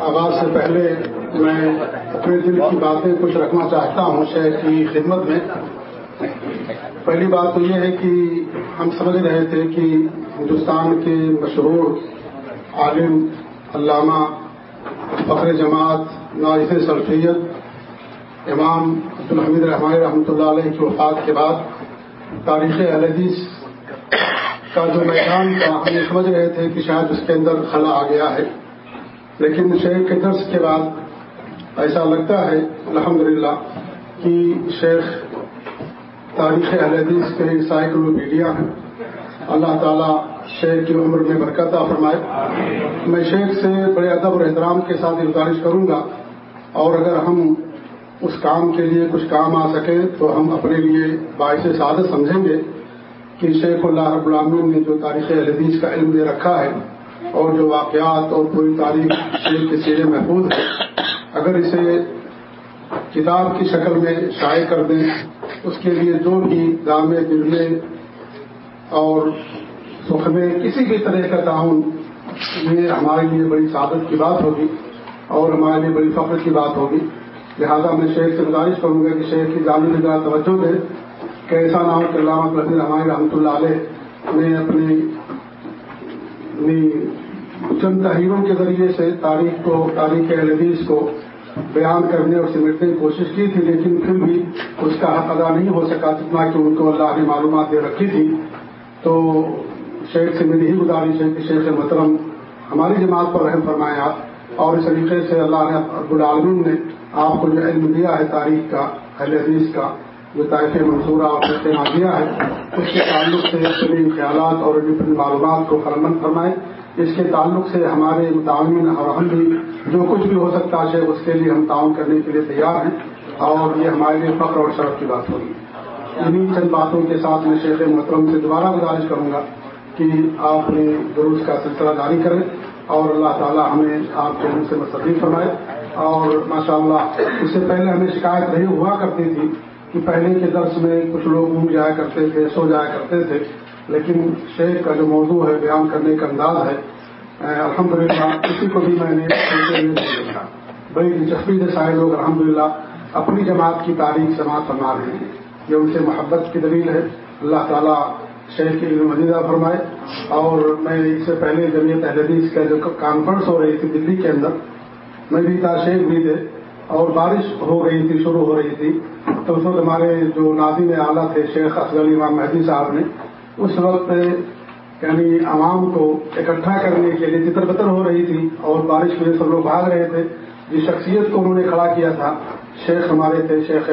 آغاز سے پہلے میں اپنے دل کی باتیں کچھ رکھنا چاہتا ہوں شیخ کی خدمت میں. پہلی بات تو یہ ہے کہ ہم سمجھ رہے تھے کہ ہندوستان کے مشہور عالم علامہ فخر جماعت ناظر سلفیت امام عبدالحمید رحمانی رحمۃ اللہ علیہ کی وفات کے بعد تاریخ اہل حدیث کا جو میدان تھا ہم یہ سمجھ رہے تھے کہ شاید اس کے اندر خلا آ گیا ہے، لیکن شیخ کے درس کے بعد ایسا لگتا ہے الحمدللہ کہ شیخ تاریخ اہل حدیث کے انسائکلوپیڈیا ہیں. اللہ تعالیٰ شیخ کی عمر میں برکت عطا فرمائے. میں شیخ سے بڑے ادب اور احترام کے ساتھ گزارش کروں گا، اور اگر ہم اس کام کے لیے کچھ کام آ سکے تو ہم اپنے لیے باعث سعادت سمجھیں گے کہ شیخ اللہ رب العالمین نے جو تاریخ اہل حدیث کا علم دے رکھا ہے اور جو واقعات اور پوری تاریخ شیخ کے سیرے محفوظ ہے، اگر اسے کتاب کی شکل میں شائع کر دیں، اس کے لیے جو بھی دامے دلمے اور سکھ میں کسی بھی طرح کا تعاون، یہ ہمارے لیے بڑی سعادت کی بات ہوگی اور ہمارے لیے بڑی فخر کی بات ہوگی. لہذا میں شیخ سے گزارش کروں گا کہ شیخ کی جانب نگاہ توجہ دے کہ ایسا نہ ہو کہ علامہ فخر ہمارے رحمۃ اللہ علیہ نے اپنی چند تحریروں کے ذریعے سے تاریخ اہل حدیث کو بیان کرنے اور سمیٹنے کی کوشش کی تھی، لیکن پھر بھی اس کا حق ادا نہیں ہو سکا جتنا کہ ان کو اللہ نے معلومات دے رکھی تھی. تو شیخ سے میری ہی گزارش ہے کہ شیخ محترم ہماری جماعت پر رحم فرمائیں آپ، اور اس طریقے سے اللہ نے رب العالمین نے آپ کو جو علم دیا ہے تاریخ کا اہل حدیث کا، جو طائف منصورہ اور فرقہ دیا ہے، اس کے تعلق سے اپنے خیالات اور اپنی معلومات کو فراہم فرمائیں. اس کے تعلق سے ہمارے متعاون اور ہم بھی جو کچھ بھی ہو سکتا ہے اس کے لیے ہم تعاون کرنے کے لیے تیار ہیں، اور یہ ہمارے لیے فخر اور شرف کی بات ہوگی. انہیں چند باتوں کے ساتھ میں شیخ محترم سے دوبارہ گزارش کروں گا کہ آپ نے دروس کا سلسلہ جاری کریں اور اللہ تعالی ہمیں آپ کے منہ سے مستفید فرمائے. اور ماشاءاللہ اس سے پہلے ہمیں شکایت نہیں ہوا کرتی تھی کہ پہلے کے درس میں کچھ لوگ اونگ جایا کرتے تھے، سو جایا کرتے تھے، لیکن شیخ کا جو موضوع ہے بیان کرنے کا انداز ہے الحمدللہ اسی کو بھی میں نے دیکھا. بڑی دلچسپی سے سارے لوگ الحمدللہ اپنی جماعت کی تاریخ سماعت فرما رہے ہیں. یہ ان سے محبت کی دلیل ہے. اللہ تعالیٰ شیخ کی علم مزیدہ فرمائے. اور میں اس سے پہلے جمعیت اہل حدیث کا جو کانفرنس ہو رہی تھی دلی کے اندر، میں بھی تھا، شیخ بھی تھے، اور بارش ہو گئی تھی، شروع ہو رہی تھی. تو اس وقت ہمارے جو ناظم اعلیٰ تھے شیخ اصغر علی امام مہدی صاحب نے اس وقت یعنی عوام کو اکٹھا کرنے کے لیے تتر بتر ہو رہی تھی اور بارش میں سب لوگ بھاگ رہے تھے. جس شخصیت کو انہوں نے کھڑا کیا تھا شیخ ہمارے تھے، شیخ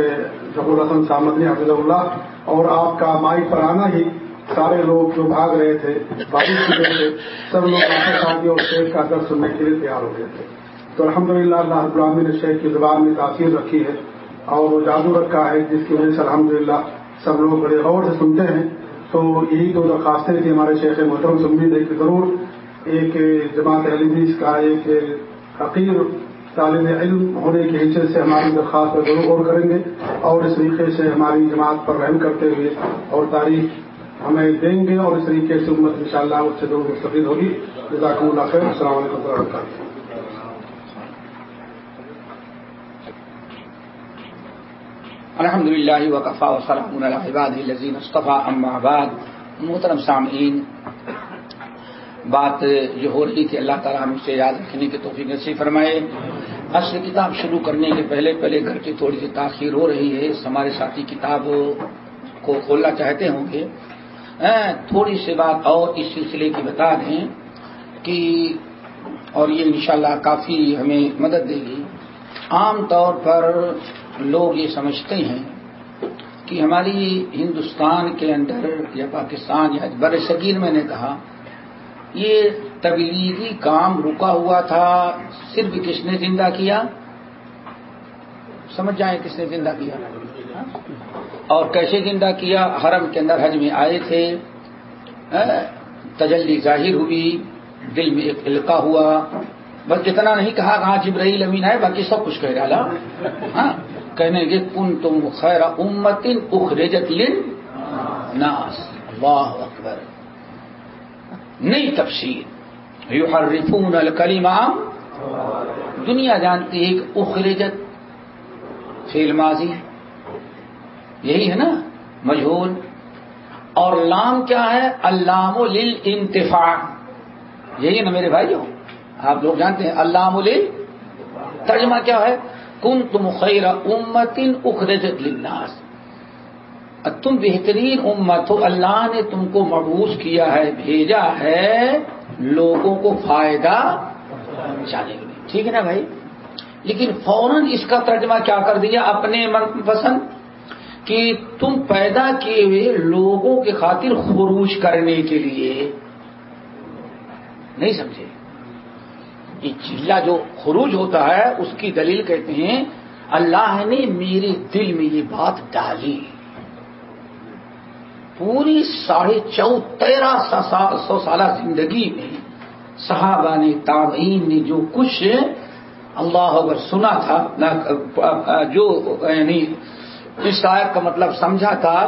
ظفر الحسن صاحب مدنی حفظہ اللہ، اور آپ کا مائک پر آنا ہی سارے لوگ جو بھاگ رہے تھے بارش کی وجہ سے سب لوگ واپس آ کے اور شیخ کا درس سننے کے لیے تیار ہو گئے تھے. تو الحمدللہ اللہ رب العالمین نے شیخ کی زبان میں تاثیر رکھی ہے اور وہ جادو رکھا ہے جس کی وجہ سے الحمدللہ سب لوگ بڑے غور سے سنتے ہیں. تو یہی دو درخواستیں تھیں ہمارے شیخ محترم سے. امید ہے کہ ضرور ایک جماعت اہل حدیث کا ایک حقیر طالب علم ہونے کی حیثیت سے ہماری درخواست پر ضرور غور کریں گے اور اس طریقے سے ہماری جماعت پر رحم کرتے ہوئے اور تاریخ ہمیں دیں گے، اور اس طریقے سے امت انشاءاللہ اس سے ضرور مستفید ہوگی. جزاکم اللہ خیر. السلام علیکم ورحمۃ اللہ وبرکاتہ. الحمد للہ وکفیٰ وسلام علی عبادہ الذین اصطفیٰ اما بعد. محترم سامعین، بات جو ہو رہی تھی اللہ تعالیٰ ہم سے یاد رکھنے کی توفیق نصیب فرمائے. اصل کتاب شروع کرنے کے پہلے گھر کی تھوڑی سی تاخیر ہو رہی ہے. ہمارے ساتھی کتاب کو کھولنا چاہتے ہوں گے. تھوڑی سی بات اور اس سلسلے کی بتا دیں کہ اور یہ انشاءاللہ کافی ہمیں مدد دے گی. عام طور پر لوگ یہ سمجھتے ہیں کہ ہماری ہندوستان کے اندر یا پاکستان یا بر صغیر میں نے کہا یہ تبلیغی کام رکا ہوا تھا. صرف کس نے زندہ کیا؟ سمجھ جائیں کس نے زندہ کیا اور کیسے زندہ کیا. حرم کے اندر حج میں آئے تھے، تجلی ظاہر ہوئی، دل میں ایک القاء ہوا، بس اتنا نہیں کہا کہاں جبرائیل امین آئے، باقی سب کچھ کہہ ڈالا. ہاں کہنے گے کنتم خیر امت اخرجت للناس. اللہ اکبر. نئی تفسیر یحرفون الکلم دنیا جانتی ہے کہ اخرجت فعل ماضی یہی ہے نا مجہول، اور لام کیا ہے؟ اللام للانتفاع، یہی ہے نا میرے بھائیو، آپ لوگ جانتے ہیں اللام ترجمہ کیا ہے؟ کنتم خیر امت اخرجت للناس، تم بہترین امت ہو، اللہ نے تم کو مبعوث کیا ہے، بھیجا ہے لوگوں کو فائدہ پہنچانے کے لیے، ٹھیک ہے نا بھائی؟ لیکن فوراً اس کا ترجمہ کیا کر دیا اپنے من پسند کہ تم پیدا کیے ہوئے لوگوں کے خاطر خروج کرنے کے لیے، نہیں سمجھے؟ یہ چیلا جو خروج ہوتا ہے اس کی دلیل کہتے ہیں اللہ نے میرے دل میں یہ بات ڈالی، پوری 1350 سالہ زندگی میں صحابہ نے تابعین نے جو کچھ اللہ اکبر سنا تھا، جو یعنی اس آیت کا مطلب سمجھا تھا،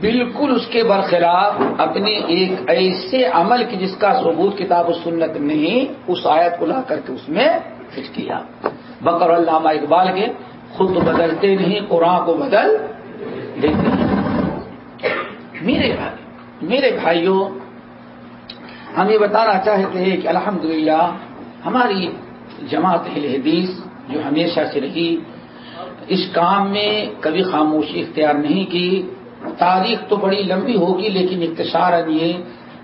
بالکل اس کے برخلاف اپنے ایک ایسے عمل کی جس کا ثبوت کتاب و سنت نہیں، اس آیت کو لا کر کے اس میں فٹ کیا۔ بقر علامہ اقبال کے خود تو بدلتے نہیں، قرآن کو بدل دیتے ہیں۔ میرے بھائیوں، ہم یہ بتانا چاہتے ہیں کہ الحمدللہ ہماری جماعت اہل حدیث جو ہمیشہ سے رہی اس کام میں کبھی خاموشی اختیار نہیں کی۔ تاریخ تو بڑی لمبی ہوگی لیکن اختصاراً یہ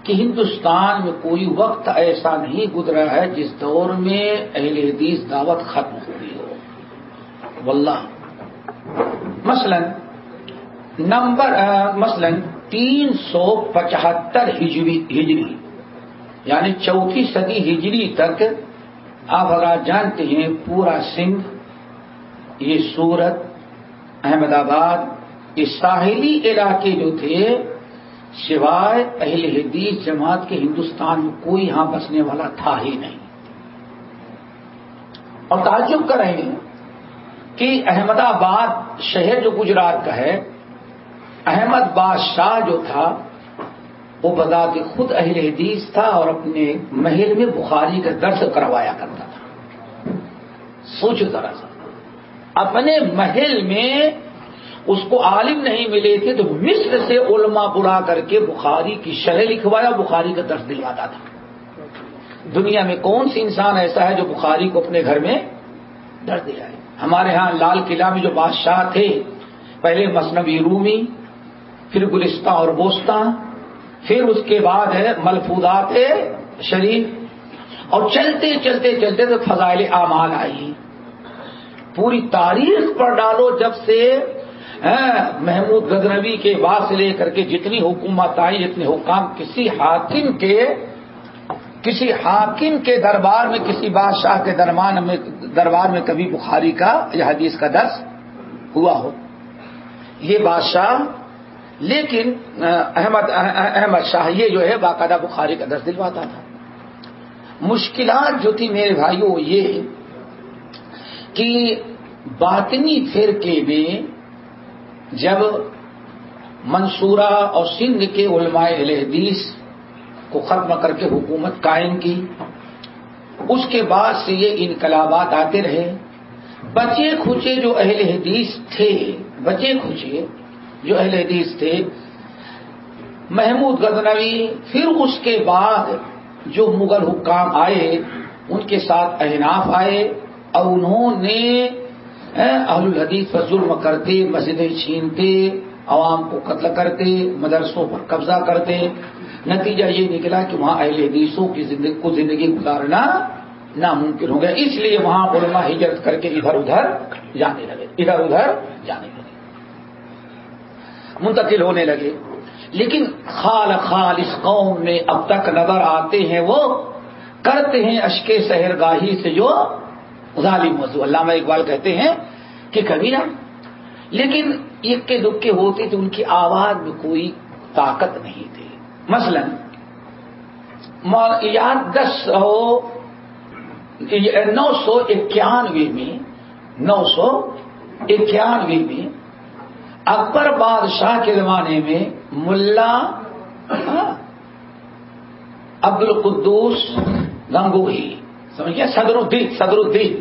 کہ ہندوستان میں کوئی وقت ایسا نہیں گزرا ہے جس دور میں اہل حدیث دعوت ختم ہوئی ہو، واللہ۔ مثلاً 375 ہجری یعنی چوتھی صدی ہجری تک آپ اگر جانتے ہیں پورا سندھ، یہ سورت، احمد آباد، یہ ساحلی علاقے جو تھے سوائے اہل حدیث جماعت کے ہندوستان میں کوئی یہاں بسنے والا تھا ہی نہیں۔ اور تعجب کریں گے کہ احمد آباد شہر جو گجرات کا ہے، احمد بادشاہ جو تھا وہ بذات خود اہل حدیث تھا اور اپنے محل میں بخاری کا درس کروایا کرتا تھا۔ سوچو ذرا سا، اپنے محل میں اس کو عالم نہیں ملے تھے تو مصر سے علماء بلا کر کے بخاری کی شرح لکھوایا، بخاری کا درس دلواتا تھا۔ دنیا میں کون سی انسان ایسا ہے جو بخاری کو اپنے گھر میں درس دلائے؟ ہمارے ہاں لال قلعہ میں جو بادشاہ تھے، پہلے مثنوی رومی، پھر گلستہ اور بوستہ، پھر اس کے بعد ہے ملفوظات شریف، اور چلتے چلتے چلتے تو فضائل اعمال آئی۔ پوری تاریخ پر ڈالو، جب سے محمود غزنوی کے بعد سے لے کر کے جتنی حکومت آئی، جتنے حکام، کسی حاکم کے دربار میں، کسی بادشاہ کے دربار میں کبھی بخاری کا یا حدیث کا درس ہوا ہو؟ یہ بادشاہ، لیکن احمد شاہ یہ جو ہے باقاعدہ بخاری کا درس دلواتا تھا۔ مشکلات جو تھی میرے بھائیوں یہ کہ باطنی فرقے میں جب منصورہ اور سندھ کے علماء اہل حدیث کو ختم کر کے حکومت قائم کی، اس کے بعد سے یہ انقلابات آتے رہے۔ بچے کھچے جو اہل حدیث تھے، محمود غزنوی، پھر اس کے بعد جو مغل حکام آئے ان کے ساتھ احناف آئے، اور انہوں نے اہل الحدیث پر ظلم کرتے، مسجدیں چھینتے، عوام کو قتل کرتے، مدرسوں پر قبضہ کرتے۔ نتیجہ یہ نکلا کہ وہاں اہل حدیثوں کی زندگی گزارنا ناممکن ہو گیا، اس لیے وہاں علماء ہجرت کر کے ادھر ادھر جانے لگے، منتقل ہونے لگے۔ لیکن خالص قوم میں اب تک نظر آتے ہیں، وہ کرتے ہیں اشکے سحرگاہی سے جو ظالم موضوع۔ علامہ اقبال کہتے ہیں کہ کبھی نہ، لیکن اکے دکے ہوتے تھے، ان کی آواز میں کوئی طاقت نہیں تھی۔ مثلا 991 میں اکبر بادشاہ کے زمانے میں ملا عبد القدوس گنگوہی سمجھیے صدر الدین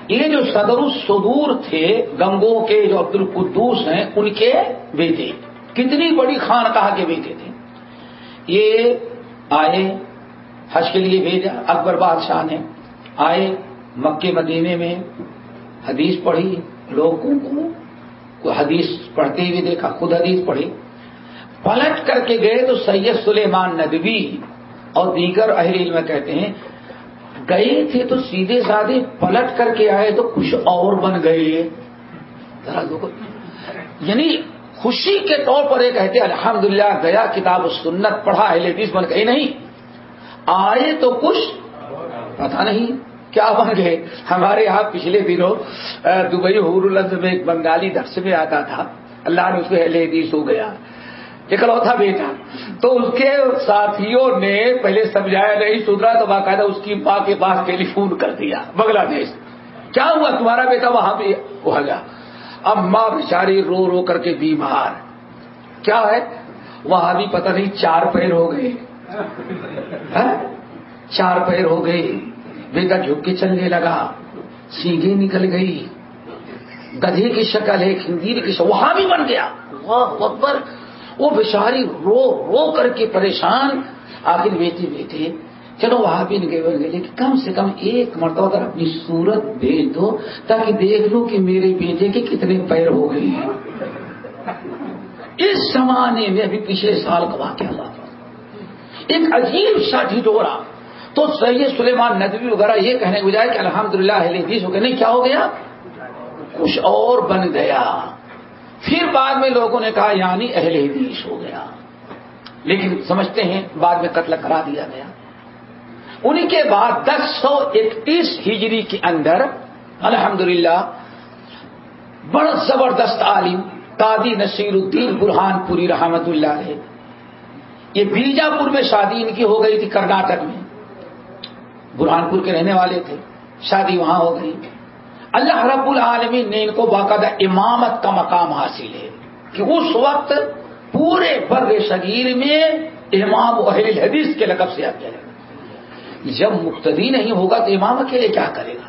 یہ جو صدر الصدور تھے گنگوں کے جو عبد القدوس ہیں ان کے بیٹے، کتنی بڑی خانقاہ کے بیٹے تھے. یہ آئے حج کے لیے بھیجا اکبر بادشاہ نے، آئے مکے مدینے میں حدیث پڑھی، لوگوں کو حدیث پڑھتے ہوئے دیکھا، خود حدیث پڑھی، پلٹ کر کے گئے تو سید سلیمان ندوی اور دیگر اہل علم کہتے ہیں گئے تھے تو سیدھے سادھے پلٹ کر کے آئے تو کچھ اور بن گئے. یعنی خوشی کے طور پر یہ کہتے الحمدللہ گیا کتاب و سنت پڑھا اہل حدیث بن گئے، نہیں آئے تو کچھ پتہ نہیں کیا بن گئے. ہمارے یہاں پچھلے دنوں دبئی حور العز میں ایک بنگالی درس میں آتا تھا، اللہ نے اس کو اہل حدیث ہو گیا، اکلوتا بیٹا، تو اس کے ساتھیوں نے پہلے سمجھایا نہیں سدھرا تو باقاعدہ اس کی ماں کے پاس ٹیلی فون کر دیا بنگلہ دیش، کیا ہوا تمہارا بیٹا وہاں پہ ہو گیا. اب ماں بیچاری رو رو کر کے بیمار، کیا ہے وہاں بھی پتہ نہیں 4 پیر ہو گئے، 4 پیر ہو گئے، بیٹا جھک کے چلنے لگا، سینگیں نکل گئی، گدھے کی شکل ہے، خنزیر کی شکل، وہاں بھی بن گیا. اللہ اکبر. وہ بیچاری رو رو کر کے پریشان، آخر بیٹے چلو وہاں بھی نہیں گئے، لیکن کم سے کم ایک مرتبہ اگر اپنی صورت بھیج دو تاکہ دیکھ لو کہ میرے بیٹے کے کتنے پیر ہو گئے ہیں. اس زمانے میں ابھی پچھلے سال کا واقعہ ہوا تھا، ایک عجیب سا ڈھڈورا. تو سید سلیمان ندوی وغیرہ یہ کہنے کے بجائے کہ الحمدللہ اہل حدیث ہو گئے، نہیں کیا ہو گیا کچھ اور بن گیا. پھر بعد میں لوگوں نے کہا یعنی اہل حدیث ہو گیا، لیکن سمجھتے ہیں بعد میں قتل کرا دیا گیا. ان کے بعد 1031 ہجری کے اندر الحمدللہ بڑا زبردست عالم قاضی نصیر الدین برہان پوری رحمت اللہ علیہ، یہ بیجاپور میں شادی ان کی ہو گئی تھی، کرناٹک میں، برہان پور کے رہنے والے تھے، شادی وہاں ہو گئی. اللہ رب العالمین نے ان کو باقاعدہ امامت کا مقام حاصل ہے کہ اس وقت پورے بر صغیر میں امام اہل الحدیث کے لقب سے آپ چلے. جب مقتدی نہیں ہوگا تو امام اکیلے کیا کرے گا؟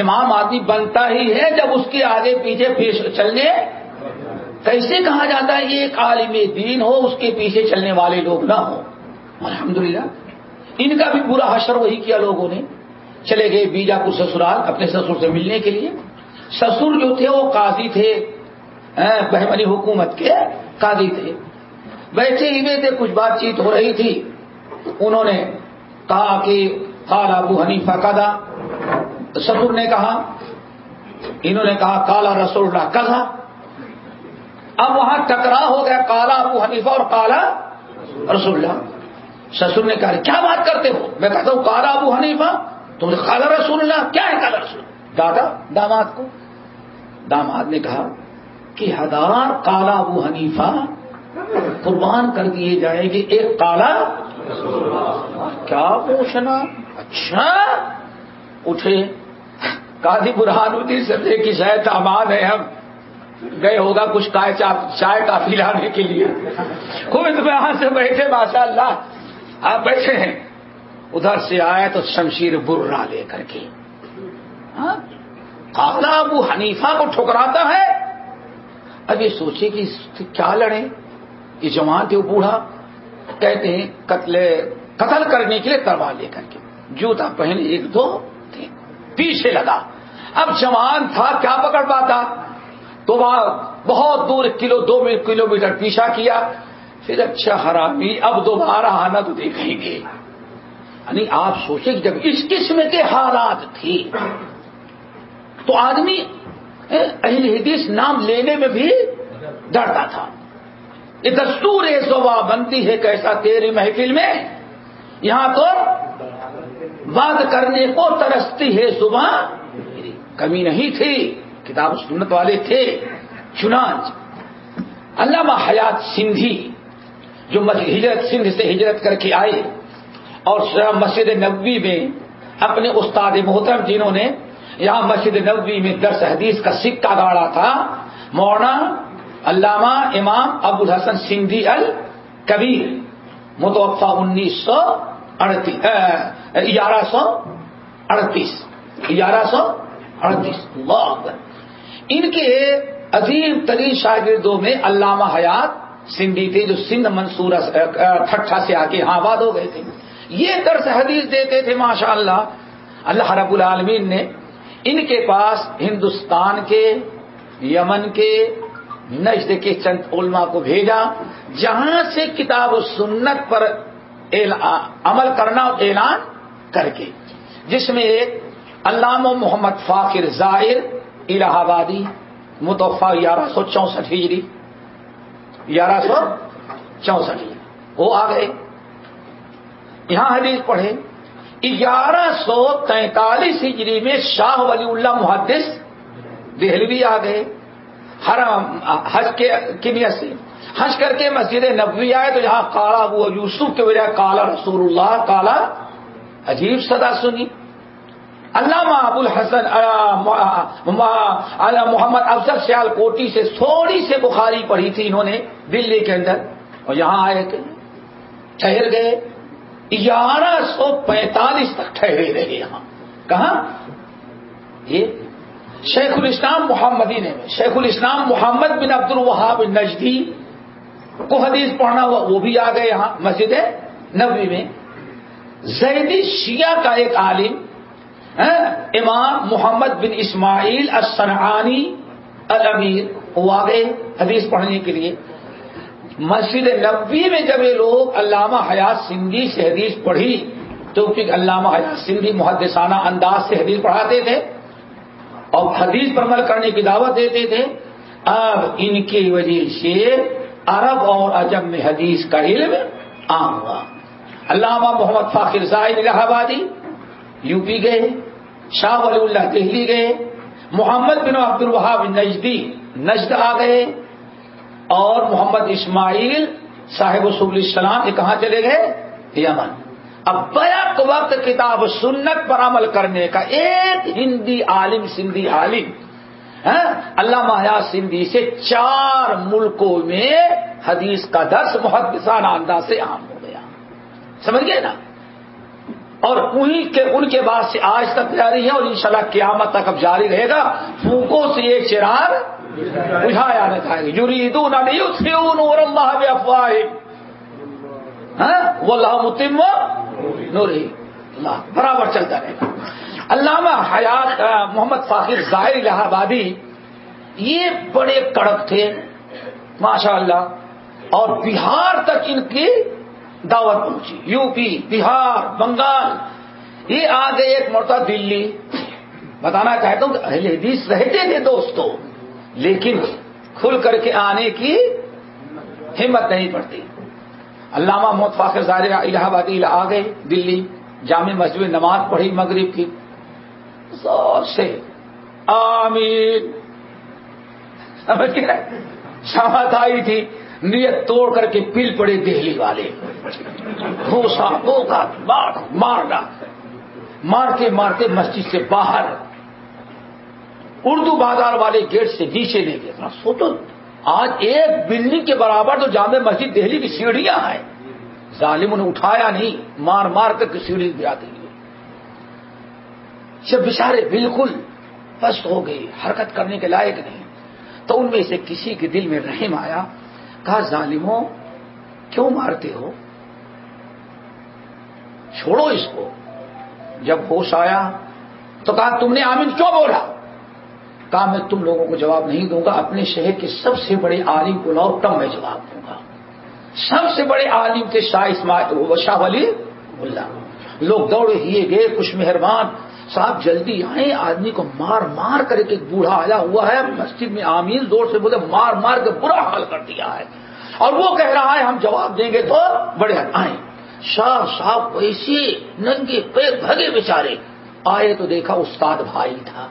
امام آدمی بنتا ہی ہے جب اس کے آگے پیچھے پیش چلنے. کیسے کہا جاتا ہے یہ ایک عالم دین ہو اس کے پیچھے چلنے والے لوگ نہ ہوں؟ الحمدللہ ان کا بھی پورا حشر وہی کیا، لوگوں نے چلے گئے بیجاپور سسرال اپنے سسر سے ملنے کے لیے. سسر جو تھے وہ قاضی تھے، بہمنی حکومت کے قاضی تھے. بیٹھے ہوئے تھے، کچھ بات چیت ہو رہی تھی، انہوں نے کہا کہ قال ابو حنیفہ کذا، سسر نے کہا، انہوں نے کہا قال رسول اللہ کذا. اب وہاں ٹکراؤ ہو گیا، قال ابو حنیفہ اور قال رسول اللہ. سسر نے کہا کیا بات کرتے ہو؟ میں کہتا ہوں قال ابو حنیفہ، تم نے قال رسول اللہ، کیا ہے قال رسول اللہ؟ داماد نے کہا کہ 1000 قال ابو حنیفہ قربان کر دیے جائیں گے، ایک قال کیا پوچھنا. اچھا اٹھے قاضی برہان الدین سمجھے کہ شاید امان ہے، ہم گئے ہوگا کچھ چائے کافی لانے کے لیے. خوب اطمینان سے بیٹھے، ماشاء اللہ آپ بیٹھے ہیں. ادھر سے آئے تو شمشیر برا لے کر کے قال ابو حنیفہ کو ٹھکراتا ہے. اب یہ سوچے کہ کیا لڑے، یہ جوان تھے، وہ بوڑھا، کہتے ہیں قتل کرنے کے لیے تلوار لے کر کے، جوتا پہنے 1-2 تھے، پیچھے لگا. اب جوان تھا کیا پکڑ پاتا، تو وہاں بہت دور 1-2 کلومیٹر پیچھا کیا. پھر اچھا حرامی اب دوبارہ آنا تو دیکھیں گے. یعنی آپ سوچیں کہ جب اس قسم کے حالات تھے تو آدمی اہل حدیث نام لینے میں بھی ڈرتا تھا. یہ دستور زوا بنتی ہے کیسا تیری محفل میں، یہاں تو بات کرنے کو ترستی ہے زبان. کمی نہیں تھی، کتاب سنت والے تھے. چنانچہ علامہ حیات سندھی جو سندھ سے ہجرت کر کے آئے اور مسجد نبوی میں اپنے استاد محترم جنہوں نے یہاں مسجد نبوی میں درس حدیث کا سکہ گاڑا تھا، مولانا علامہ امام ابو الحسن سندھی الکبیر، متوفا 1138 اللہ اکبر. ان کے عظیم ترین شاگردوں میں علامہ حیات سندھی تھے جو سندھ منصورہ ٹھٹھا سے آ کے یہاں آباد ہو گئے تھے. یہ درس حدیث دیتے تھے ماشاء اللہ. اللہ رب العالمین نے ان کے پاس ہندوستان کے، یمن کے، نجد کے چند علماء کو بھیجا جہاں سے کتاب و سنت پر عمل کرنا اور اعلان کر کے، جس میں ایک علامہ محمد فاخر زائر الہ آبادی متوفا 1164 ہجری 1164 وہ آ گئے یہاں حدیث پڑھے. 1143 ہجری میں شاہ ولی اللہ محدث دہلوی آ گئے. حج کے نیت سے حج کر کے مسجد نبوی آئے تو یہاں کالا ابو یوسف کے بجائے کالا رسول اللہ، کالا عجیب صدا سنی. علامہ ابو الحسن محمد افضل سیال کوٹی سے تھوڑی سے بخاری پڑھی تھی انہوں نے دلی کے اندر، اور یہاں آئے تھے ٹھہر گئے. 1145 تک ٹھہرے رہے یہاں. کہاں؟ یہ شیخ الاسلام محمدین میں شیخ الاسلام محمد بن عبد الوہاب نجدی کو حدیث پڑھنا ہوا، وہ بھی آ گئے یہاں مسجد نبوی میں. زیدی شیعہ کا ایک عالم امام محمد بن اسماعیل الصنعانی الامیر وہ آ گئے حدیث پڑھنے کے لیے. مسجد نبوی میں جب یہ لوگ علامہ حیات سندھی سے حدیث پڑھی تو کیونکہ علامہ حیات سندھی محدثانہ انداز سے حدیث پڑھاتے تھے اور حدیث پر عمل کرنے کی دعوت دیتے تھے. اب ان کی وجہ سے عرب اور عجم میں حدیث کا علم عام ہوا. علامہ محمد فاخر زائر الہ آبادی یو پی گئے، شاہ ولی اللہ دہلی گئے، محمد بن عبد الوہاب نجدی نجد آ گئے، اور محمد اسماعیل صاحب سبل السلام یہ کہاں چلے گئے؟ یمن. اب بیک وقت کتاب و سنت پر عمل کرنے کا ایک ہندی عالم سندھی عالم علامہ حیات سندھی سے 4 ملکوں میں حدیث کا درس محدثانہ انداز سے عام ہو گیا. سمجھ گئے نا؟ اور ان کے بعد سے آج تک جاری ہے اور انشاءاللہ قیامت تک اب جاری رہے گا. پھوکوں سے یہ چراغ بجھایا نہ جائے گا. یریدون ان یطفئوا نور اللہ بافواہہم واللہ متم نورہ. اللہ برابر چلتا رہے گا. علامہ حیات محمد فاخر زائر الہ آبادی یہ بڑے کڑک تھے ماشاء اللہ، اور بہار تک ان کی دعوت پہنچی. یو پی، بہار، بنگال. یہ آ گئے ایک مرتبہ دلی. بتانا چاہتا ہوں کہ اہل حدیث رہتے تھے دوستوں، لیکن کھل کر کے آنے کی ہمت نہیں پڑتی. علامہ محمد فاخر زائر الہ آبادی آ گئے دلی، جامع مسجد میں نماز پڑھی مغرب کی، زور سے آمین سمجھ کے سمت آئی تھی. نیت توڑ کر کے پل پڑے دہلی والے، گھوسا گوگا مارنا، مارتے مارتے مسجد سے باہر اردو بازار والے گیٹ سے نیچے لے گئے. سوچو آج ایک بلڈنگ کے برابر تو جامع مسجد دہلی کی سیڑھیاں ہیں، ظالموں نے اٹھایا نہیں، مار مار کر کے سیڑھی گرا دی. جب بیچارے بالکل پست ہو گئے، حرکت کرنے کے لائق نہیں، تو ان میں سے کسی کے دل میں رحم آیا. کہا ظالموں کیوں مارتے ہو، چھوڑو اس کو. جب ہوش آیا تو کہا تم نے آمین کیوں بولا؟ کہا میں تم لوگوں کو جواب نہیں دوں گا، اپنے شہر کے سب سے بڑے عالم کو لاؤ تب میں جواب دوں گا. سب سے بڑے عالم تھے شاہ ولی اللہ. لوگ دوڑے ہی گئے، خوش مہربان صاحب جلدی آئیں، آدمی کو مار مار کر ایک بوڑھا آیا ہوا ہے مسجد میں، آمین زور سے بولے، مار مار کے برا حال کر دیا ہے، اور وہ کہہ رہا ہے ہم جواب دیں گے تو بڑے آئیں. شاہ صاحب ویسے ننگے پیر بھگے بیچارے آئے تو دیکھا استاد بھائی تھا.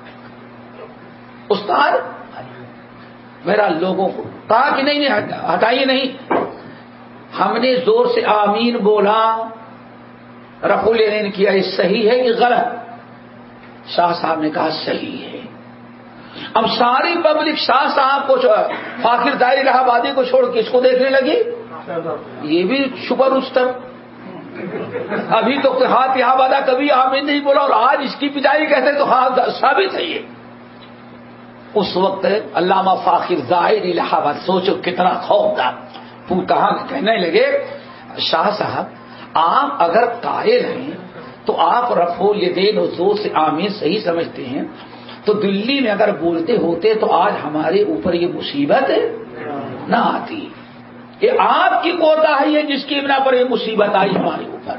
استاد میرا لوگوں کو کہا کہ نہیں ہٹائیے نہیں. ہم نے زور سے آمین بولا، رفع الیدین کیا، یہ صحیح ہے کہ غلط؟ شاہ صاحب نے کہا صحیح ہے. اب ساری پبلک شاہ صاحب کو فاخر زائر الہ آبادی کو چھوڑ کے اس کو دیکھنے لگی. یہ بھی شپر استر ابھی تو ہاتھ یہاں باندھا کبھی آمین نہیں بولا اور آج اس کی پٹائی کہتے تو ہاں ثابت ہے یہ. اس وقت علامہ فاخر ظاہر الہ آباد سوچو کتنا خوف تھا. کہاں کہنے لگے شاہ صاحب آپ اگر قائل ہیں تو آپ رفع الیدین و زور سے آمین صحیح سمجھتے ہیں تو دلی میں اگر بولتے ہوتے تو آج ہمارے اوپر یہ مصیبت نہ آتی. یہ آپ کی کوتاہی ہے جس کی بنا پر یہ مصیبت آئی ہمارے اوپر.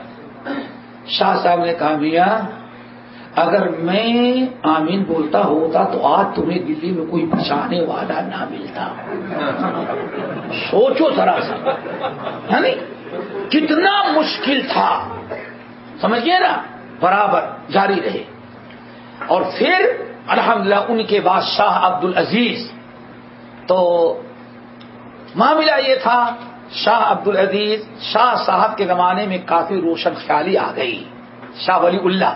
شاہ صاحب نے کہا میاں اگر میں آمین بولتا ہوتا تو آج تمہیں دلی میں کوئی بچانے والا نہ ملتا. سوچو ذرا سا ہے نہیں کتنا مشکل تھا. سمجھیے نا برابر جاری رہے. اور پھر الحمدللہ ان کے بعد شاہ عبد العزیز. تو معاملہ یہ تھا شاہ عبد العزیز شاہ صاحب کے زمانے میں کافی روشن خیالی آ گئی شاہ ولی اللہ.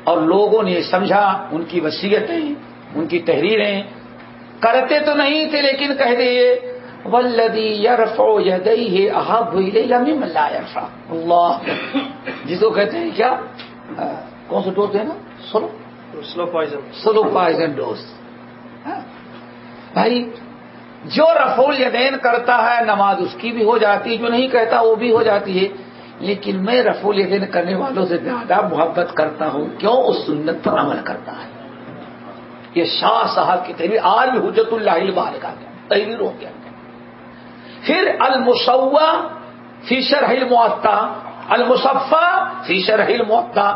اور لوگوں نے سمجھا ان کی وصیتیں ان کی تحریریں کرتے تو نہیں تھے لیکن کہہ دیے والذی یرفع یدیہ احب الیہ ممن لا یرفع. اللہ جس کو کہتے ہیں کیا کون سا ڈوز دینا سلو پوائزن ڈوز. بھائی جو رفع الیدین کرتا ہے نماز اس کی بھی ہو جاتی ہے جو نہیں کہتا وہ بھی ہو جاتی ہے. لیکن میں رفع الیدین کرنے والوں سے زیادہ محبت کرتا ہوں کیوں اس سنت پر عمل کرتا ہے. یہ شاہ صاحب کی تحریر آج بھی حجت اللہ البالغہ تحریر ہو گیا. پھر المسوّع فی شرح الموطا المصفّى فی شرح الموطا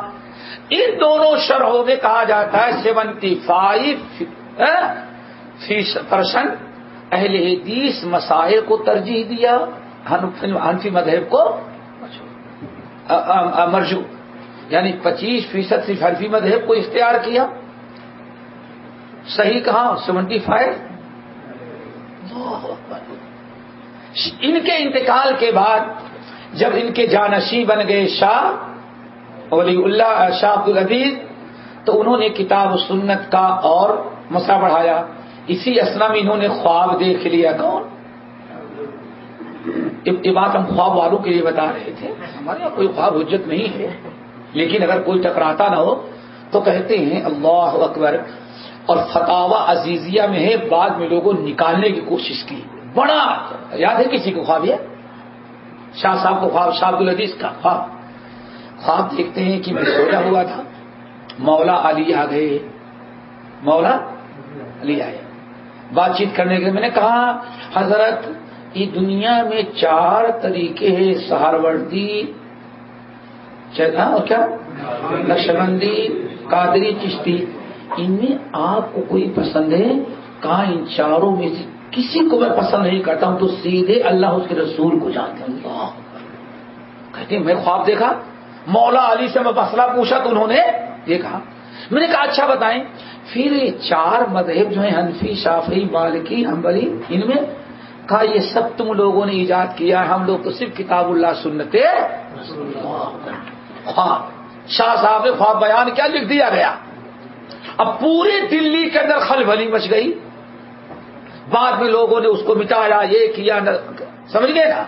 ان دونوں شرحوں میں کہا جاتا ہے 75% اہل حدیث مسائل کو ترجیح دیا حنفی مذہب کو مرجو یعنی 25% صرف حنفی مذہب کو اختیار کیا. صحیح کہا 75. ان کے انتقال کے بعد جب ان کے جانشین بن گئے شاہ ولی اللہ شاہ عبد العزیز تو انہوں نے کتاب و سنت کا اور مسا بڑھایا. اسی اسنا میں انہوں نے خواب دیکھ لیا. کون یہ بات ہم خواب والوں کے لیے بتا رہے تھے. ہمارے یہاں کوئی خواب حجت نہیں ہے لیکن اگر کوئی ٹکراتا نہ ہو تو کہتے ہیں اللہ اکبر. اور فتاوی عزیزیہ میں ہے بعد میں لوگوں نے نکالنے کی کوشش کی. بڑا یاد ہے کسی کو خواب یہ شاہ صاحب کو خواب شاہ عبد العزیز کا خواب دیکھتے ہیں کہ میں سویا ہوا تھا مولا علی آ گئے. مولا علی آئے بات چیت کرنے کے. میں نے کہا حضرت یہ دنیا میں 4 طریقے ہیں سہروردی اور کیا نقشبندی قادری چشتی. ان میں آپ کو کوئی پسند ہے؟ کہاں ان چاروں میں سے کسی کو میں پسند نہیں کرتا ہوں تو سیدھے اللہ اس کے رسول کو جانتے ہیں. اللہ کہتے ہیں میں خواب دیکھا مولا علی سے میں مسئلہ پوچھا تو انہوں نے یہ کہا. میں نے کہا اچھا بتائیں پھر یہ 4 مذہب جو ہیں حنفی شافعی مالکی حنبلی ان میں کہا یہ سب تم لوگوں نے ایجاد کیا. ہم لوگ تو صرف کتاب اللہ سنت خواب. شاہ صاحب نے خواب بیان کیا لکھ دیا گیا. اب پوری دلی کے اندر خلبلی مچ گئی. بعد میں لوگوں نے اس کو مٹایا یہ کیا سمجھ گئے نا.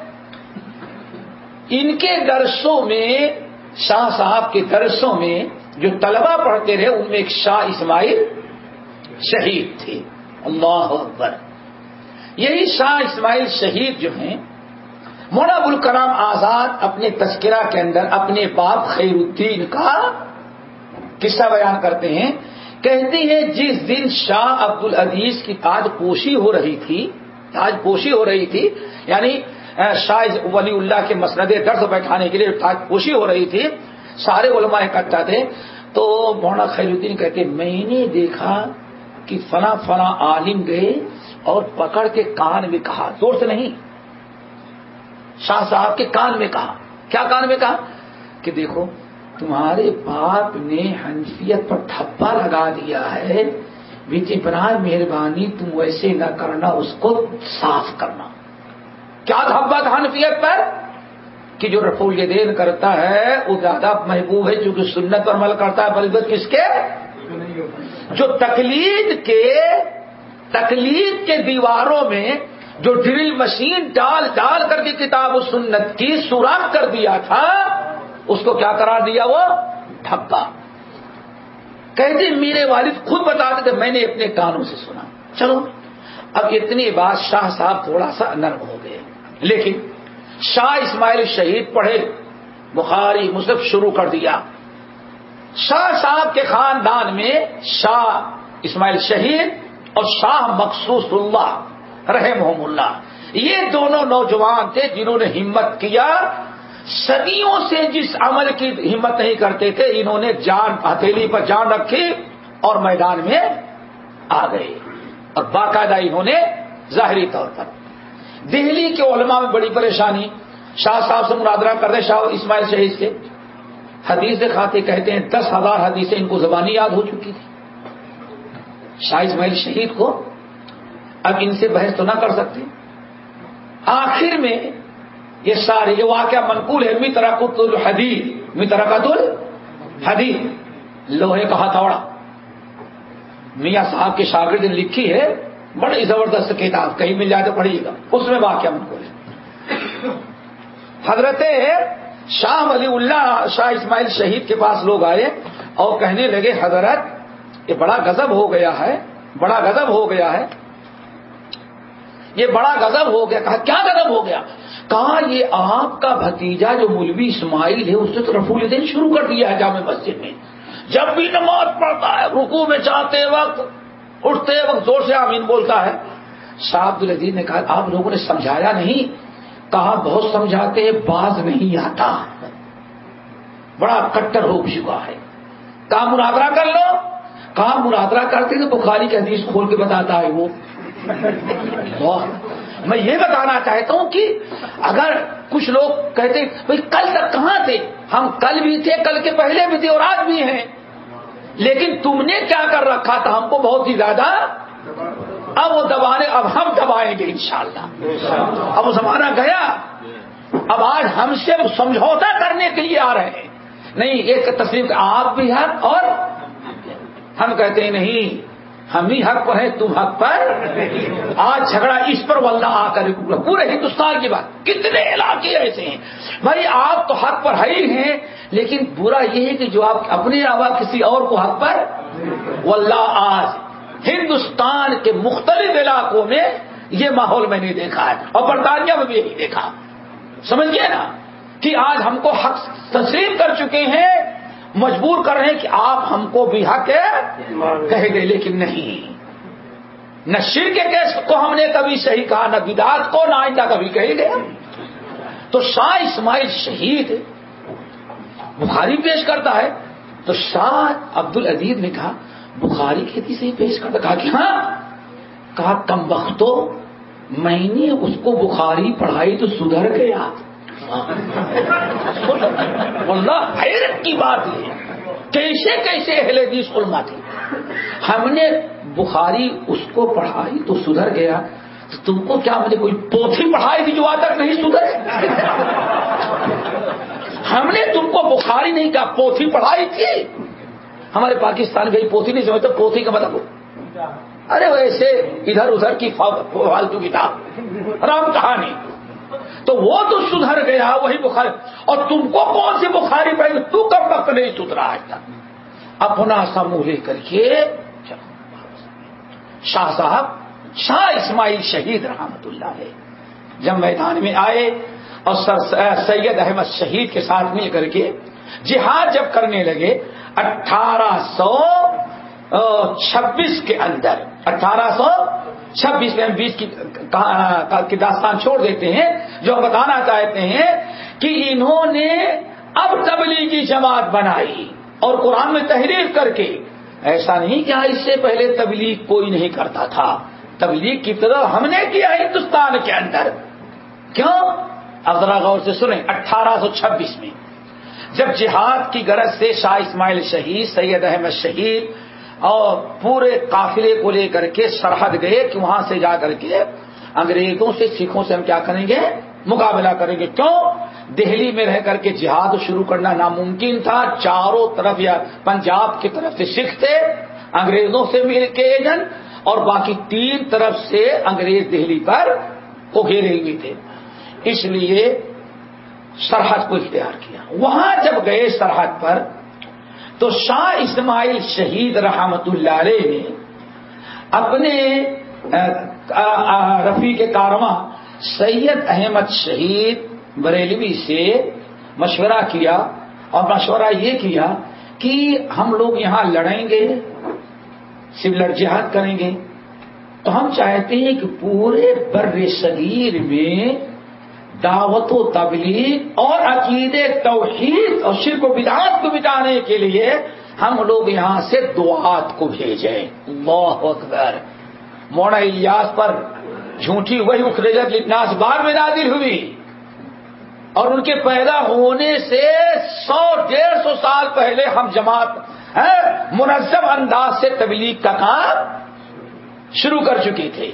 ان کے درسوں میں شاہ صاحب کے درسوں میں جو طلبہ پڑھتے رہے ان میں ایک شاہ اسماعیل شہید تھے. اللہ اکبر. یہی شاہ اسماعیل شہید جو ہیں مولانا ابوالکلام آزاد اپنے تذکرہ کے اندر اپنے باپ خیر الدین کا قصہ بیان کرتے ہیں. کہتے ہیں جس دن شاہ عبد العزیز کی تاج پوشی ہو رہی تھی یعنی شاہ ولی اللہ کے مسند درس بیٹھانے کے لیے تاج پوشی ہو رہی تھی سارے علماء اکٹھا تھے. تو مولانا خیر الدین کہتے ہیں میں نے دیکھا کہ فلاں فلاں عالم گئے اور پکڑ کے کان میں کہا زور سے نہیں شاہ صاحب کے کان میں کہا. کیا کان میں کہا کہ دیکھو تمہارے باپ نے حنفیت پر تھپا لگا دیا ہے بیٹی برائے مہربانی تم ویسے نہ کرنا اس کو صاف کرنا. کیا تھپا تھا حنفیت پر کہ جو رفع الیدین کرتا ہے وہ زیادہ محبوب ہے چونکہ سنت پر عمل کرتا ہے بلکہ کس کے جو تقلید کے دیواروں میں جو ڈرل مشین ڈال ڈال کر کے کتاب و سنت کی سوراخ کر دیا تھا اس کو کیا قرار دیا؟ وہ ڈھبا. کہتے میرے والد خود بتاتے تھے میں نے اپنے کانوں سے سنا. چلو اب اتنی بات شاہ صاحب تھوڑا سا نرم ہو گئے، لیکن شاہ اسماعیل شہید پڑھے، بخاری مسلم شروع کر دیا. شاہ صاحب کے خاندان میں شاہ اسماعیل شہید اور شاہ مخصوص اللہ رحمہم اللہ، یہ دونوں نوجوان تھے جنہوں نے ہمت کیا. صدیوں سے جس عمل کی ہمت نہیں کرتے تھے انہوں نے جان ہتھیلی پر جان رکھی اور میدان میں آ گئے. اور باقاعدہ انہوں نے ظاہری طور پر دہلی کے علماء میں بڑی پریشانی. شاہ صاحب سے مناظرہ کر رہے شاہ اسماعیل شہید سے، حدیث دکھاتے کہتے ہیں 10,000 حدیثیں ان کو زبانی یاد ہو چکی تھی. شاہ اسماعیل شہید کو اب ان سے بحث تو نہ کر سکتے. آخر میں یہ سارے یہ واقعہ منقول ہے. مترکۃ الحدیث لوہے کا ہتھوڑا میاں صاحب کے شاگرد نے لکھی ہے، بڑی زبردست کتاب، کہیں مل جائے تو پڑھیے گا، اس میں واقعہ منقول ہے. حضرت شاہ ولی اللہ شاہ اسماعیل شہید کے پاس لوگ آئے اور کہنے لگے حضرت یہ بڑا غضب ہو گیا ہے، بڑا غضب ہو گیا ہے، یہ بڑا غضب ہو گیا. کہا کیا غضب ہو گیا؟ کہا یہ آپ کا بھتیجا جو مولوی اسماعیل ہے اس نے تو رفع الیدین شروع کر دیا ہے جامع مسجد میں. جب بھی نماز پڑھتا ہے رکوع میں جاتے وقت اٹھتے وقت زور سے آمین بولتا ہے. شاہ عبدالعزیز نے کہا آپ لوگوں نے سمجھایا نہیں؟ کہا بہت سمجھاتے ہیں باز نہیں آتا، بڑا کٹر ہو چکا ہے. کہا مناظرہ کر لو. کہا مناظرہ کرتے تو بخاری کی حدیث کھول کے بتاتا ہے وہ. میں یہ بتانا چاہتا ہوں کہ اگر کچھ لوگ کہتے بھائی کل تک کہاں تھے؟ ہم کل بھی تھے، کل کے پہلے بھی تھے اور آج بھی ہیں، لیکن تم نے کیا کر رکھا تھا ہم کو بہت ہی زیادہ. اب وہ دبانے اب ہم دبائیں گے انشاءاللہ. اب وہ زمانہ گیا، اب آج ہم سے سمجھوتا کرنے کے لیے آ رہے ہیں. نہیں ایک تصریف آپ بھی حق اور ہم کہتے ہیں نہیں ہم ہی حق پر ہیں تم حق پر. آج جھگڑا اس پر واللہ آ کر پورے ہندوستان کی بات. کتنے علاقے ایسے ہیں بھائی آپ تو حق پر ہے ہی ہیں، لیکن برا یہ ہے کہ جو آپ اپنے علاوہ کسی اور کو حق پر. واللہ آج ہندوستان کے مختلف علاقوں میں یہ ماحول میں نے دیکھا ہے اور برطانیہ میں بھی یہی دیکھا. سمجھئے نا کہ آج ہم کو حق تسلیم کر چکے ہیں، مجبور کر رہے ہیں کہ آپ ہم کو بھی حق کہہ دیں، لیکن نہیں. نہ شرک کیس کو ہم نے کبھی صحیح کہا، نہ بدعت کو، نہ آئندہ کبھی کہے گا. تو شاہ اسماعیل شہید بخاری پیش کرتا ہے تو شاہ عبدالعزیز نے کہا بخاری کی حدیث سے ہی پیش کرتا. کہا کہ ہاں. کہا کم وقتو میں نے اس کو بخاری پڑھائی تو سدھر گیا. واللہ حیرت کی بات ہے کیسے کیسے اہل حدیث علماء تھے. ہم نے بخاری اس کو پڑھائی تو سدھر گیا، تو تم کو کیا مجھے کوئی پوتھی پڑھائی تھی جو آج تک نہیں سدھرے؟ ہم نے تم کو بخاری نہیں کہا پوتھی پڑھائی تھی. ہمارے پاکستان میں پوتھی نہیں سمجھتے. پوتھی کا مطلب ارے ویسے ادھر ادھر کی فالتو کتاب رام کہانی. تو وہ تو سدھر گیا وہی بخاری، اور تم کو کون سی بخاری پڑھی؟ تو کب وقت نہیں سدھرا آج تک. اپنا سا منہ لے کر کے شاہ صاحب شاہ اسماعیل شہید رحمت اللہ ہے جب میدان میں آئے اور سید احمد شہید کے ساتھ مل کر کے جہاد جب کرنے لگے 1826 کے اندر 1826 میں ہم 20 کی داستان چھوڑ دیتے ہیں جو ہم بتانا چاہتے ہیں کہ انہوں نے اب تبلیغی جماعت بنائی اور قرآن میں تحریر کر کے. ایسا نہیں کہ اس سے پہلے تبلیغ کوئی نہیں کرتا تھا. تبلیغ کی طرح ہم نے کیا ہندوستان کے اندر. کیوں؟ اب ذرا غور سے سنیں. 1826 میں جب جہاد کی غرض سے شاہ اسماعیل شہید سید احمد شہید اور پورے قافلے کو لے کر کے سرحد گئے کہ وہاں سے جا کر کے انگریزوں سے سکھوں سے ہم کیا کریں گے؟ مقابلہ کریں گے. کیوں؟ دہلی میں رہ کر کے جہاد شروع کرنا ناممکن تھا. چاروں طرف یا پنجاب کی طرف سے سکھ تھے انگریزوں سے مل کے ایجنٹ، اور باقی 3 طرف سے انگریز دہلی پر کو گھیرے ہوئے تھے، اس لیے سرحد کو اختیار کیا۔ وہاں جب گئے سرحد پر تو شاہ اسماعیل شہید رحمت اللہ علیہ نے اپنے رفیق کارواں سید احمد شہید بریلوی سے مشورہ کیا، اور مشورہ یہ کیا کہ ہم لوگ یہاں لڑیں گے، سولر جہاد کریں گے، تو ہم چاہتے ہیں کہ پورے بر صغیر میں دعوت و تبلیغ اور عقیدے توحید اور شرک و بدعات کو مٹانے کے لیے ہم لوگ یہاں سے دعات کو بھیجیں۔ اللہ اکبر۔ مولانا الیاس پر جھوٹی وہی اخرجت للناس بار میں نازل ہوئی، اور ان کے پیدا ہونے سے 100-150 سال پہلے ہم جماعت منظم انداز سے تبلیغ کا کام شروع کر چکی تھے۔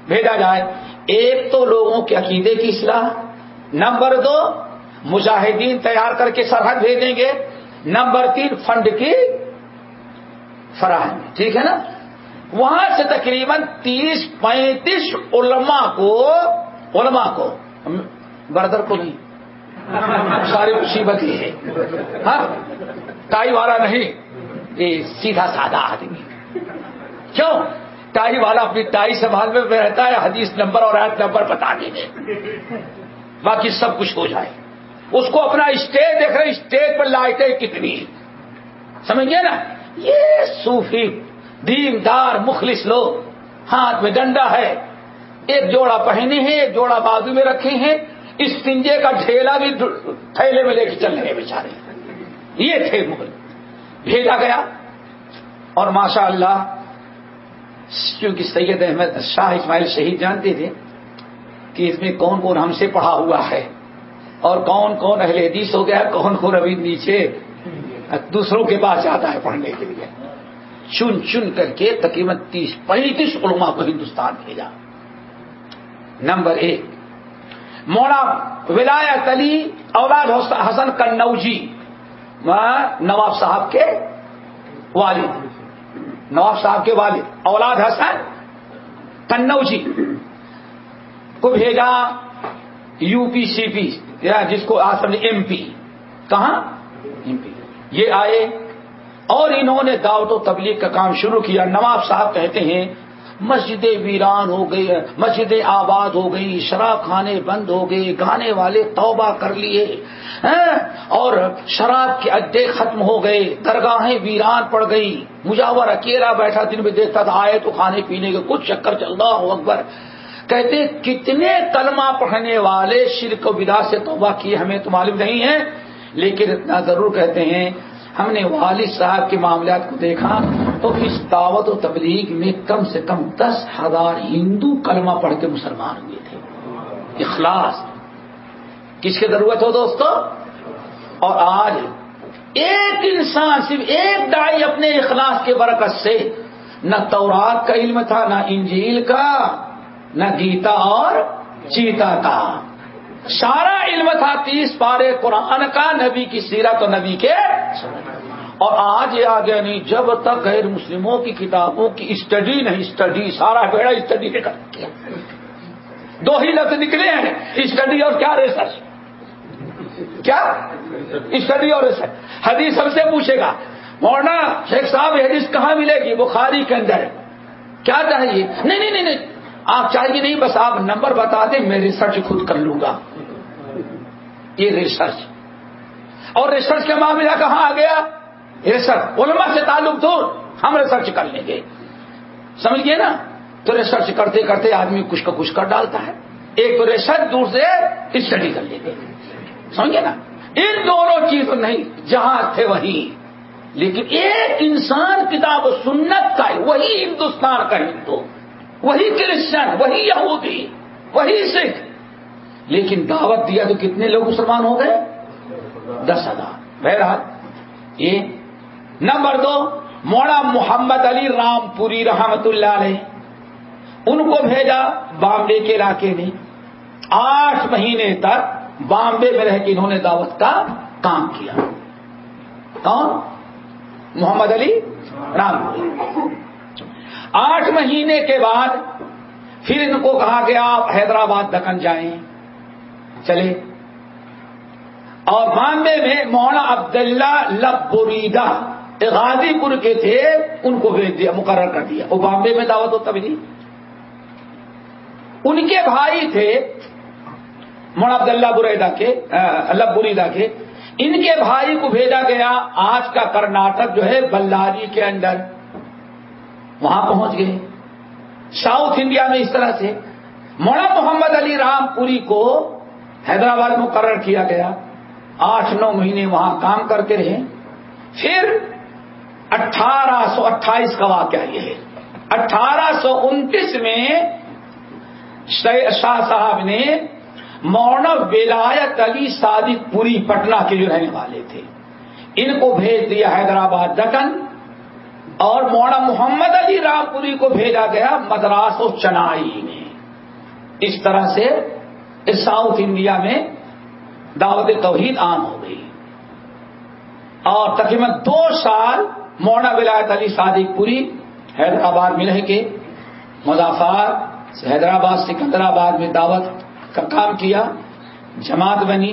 بھیجا جائے، ایک تو لوگوں کے عقیدے کی اصلاح، نمبر 2 مجاہدین تیار کر کے سرحد بھیجیں گے، نمبر 3 فنڈ کی فراہمی، ٹھیک ہے نا۔ وہاں سے تقریباً 30-35 علماء کو بردر کو نہیں، ساری مصیبت ہی ہے، ہاں ٹائی والا نہیں، یہ سیدھا سادہ آدمی۔ کیوں؟ ٹائی والا اپنی ٹائی سنبھال میں رہتا ہے، حدیث نمبر اور آیت نمبر بتا دینے، باقی سب کچھ ہو جائے۔ اس کو اپنا اسٹیج دیکھ رہے، اسٹیج پر لائٹیں کتنی، سمجھ گئے نا۔ یہ صوفی دیندار مخلص لوگ، ہاتھ میں ڈنڈا ہے، ایک جوڑا پہنے ہیں، ایک جوڑا بازو میں رکھے ہیں، استنجے کا ڈھیلا بھی تھیلے میں لے کے چل رہے بیچارے، یہ تھے مغل۔ بھیجا گیا، اور ماشاء اللہ کیونکہ سید احمد شاہ اسماعیل شہید جانتے تھے کہ اس میں کون کون ہم سے پڑھا ہوا ہے اور کون کون اہل حدیث ہو گیا، کون کون ابھی نیچے دوسروں کے پاس جاتا ہے پڑھنے کے لیے، چن چن کر کے تقریباً 30-35 علماء کو ہندوستان بھیجا۔ نمبر 1 مولانا ولایت علی اولاد حسن قنوجی، نواب صاحب کے والد اولاد حسن قنوجی کو بھیجا یو پی سی پی، جس کو آج سمجھے ایم پی، کہاں ایم پی۔ یہ آئے اور انہوں نے دعوت و تبلیغ کا کام شروع کیا۔ نواب صاحب کہتے ہیں مسجدیں ویران ہو گئی، مسجدیں آباد ہو گئی، شراب خانے بند ہو گئے، گانے والے توبہ کر لیے، اور شراب کے اڈے ختم ہو گئے، درگاہیں ویران پڑ گئی، مجاور اکیلا بیٹھا دن میں دیکھتا تھا آئے تو کھانے پینے کے کچھ چکر چل رہا ہو اکبر۔ کہتے کتنے کلمہ پڑھنے والے شرک و بدعت سے توبہ کیے ہمیں تو معلوم نہیں ہے، لیکن اتنا ضرور کہتے ہیں ہم نے والد صاحب کے معاملات کو دیکھا تو اس دعوت و تبلیغ میں کم سے کم 10,000 ہندو کلمہ پڑھ کے مسلمان ہوئے تھے۔ اخلاص کس کی ضرورت ہو دوستو؟ اور آج ایک انسان، صرف ایک داعی اپنے اخلاص کے برکت سے، نہ تورات کا علم تھا، نہ انجیل کا، نہ گیتا اور چیتا کا، سارا علم تھا 30 پارے قرآن کا، نبی کی سیرت اور نبی کے، اور آج یہ آگے نہیں، جب تک غیر مسلموں کی کتابوں کی اسٹڈی نہیں، اسٹڈی سارا بیڑا اسٹڈی نے کر کیا۔ 2 ہی لفظ نکلے ہیں، اسٹڈی اور کیا ریسرچ، کیا اسٹڈی اور ریسرچ۔ حدیث ہم سے پوچھے گا مولانا شیخ صاحب یہ حدیث کہاں ملے گی؟ بخاری کے اندر، کیا چاہیے؟ نہیں آپ چاہیے نہیں، بس آپ نمبر بتا دیں میں ریسرچ خود کر لوں گا۔ یہ ریسرچ اور ریسرچ کا معاملہ کہاں آ گیا؟ ریسرچ علماء سے تعلق دور، ہم ریسرچ کر لیں گے، سمجھ گئے نا۔ تو ریسرچ کرتے کرتے آدمی کچھ کا کچھ کر ڈالتا ہے، ایک تو ریسرچ، دوسرے اسٹڈی کر لیں گے، سمجھ گئے نا۔ ان دونوں چیزوں نہیں، جہاں تھے وہیں، لیکن ایک انسان کتاب و سنت کا، وہی ہندوستان کا ہندو، وہی کرسچن، وہی یہودی، وہی سکھ، لیکن دعوت دیا تو کتنے لوگ مسلمان ہو گئے؟ 10,000۔ بہرحال یہ نمبر 2 مولانا محمد علی رام پوری رحمت اللہ علیہ، ان کو بھیجا بامبے کے علاقے میں، 8 مہینے تک بامبے میں رہ کے انہوں نے دعوت کا کام کیا۔ کون؟ محمد علی رام پوری۔ 8 مہینے کے بعد پھر ان کو کہا کہ آپ حیدرآباد دکن جائیں، چلے. اور 92 میں مولانا عبداللہ لبریدہ غازی پور کے تھے، ان کو بھیج دیا، مقرر کر دیا. وہ 92 میں دعوت ہوتا بھی نہیں. ان کے بھائی تھے مولانا عبداللہ لبریدہ کے، ان کے بھائی کو بھیجا گیا آج کا کرناٹک جو ہے بلاری کے اندر، وہاں پہنچ گئے. ساؤتھ انڈیا میں اس طرح سے مولانا محمد علی رام پوری کو حیدرآباد میں مقرر کیا گیا. 8-9 مہینے وہاں کام کرتے رہے. پھر 1828 کا واقعہ یہ ہے. 1829 میں شاہ صاحب نے مولانا ولایت علی صادق پوری پٹنہ کے جو رہنے والے تھے، ان کو بھیج دیا حیدرآباد دکن، اور مولانا محمد علی رام پوری کو بھیجا گیا مدراس و چنائی میں. اس طرح سے اس ساؤتھ انڈیا میں دعوت توحید عام ہو گئی. اور تقریباً 2 سال مولانا ولایت علی صادق پوری حیدرآباد میں رہ کے مظافر حیدرآباد سکندرآباد میں دعوت کا کام کیا، جماعت بنی.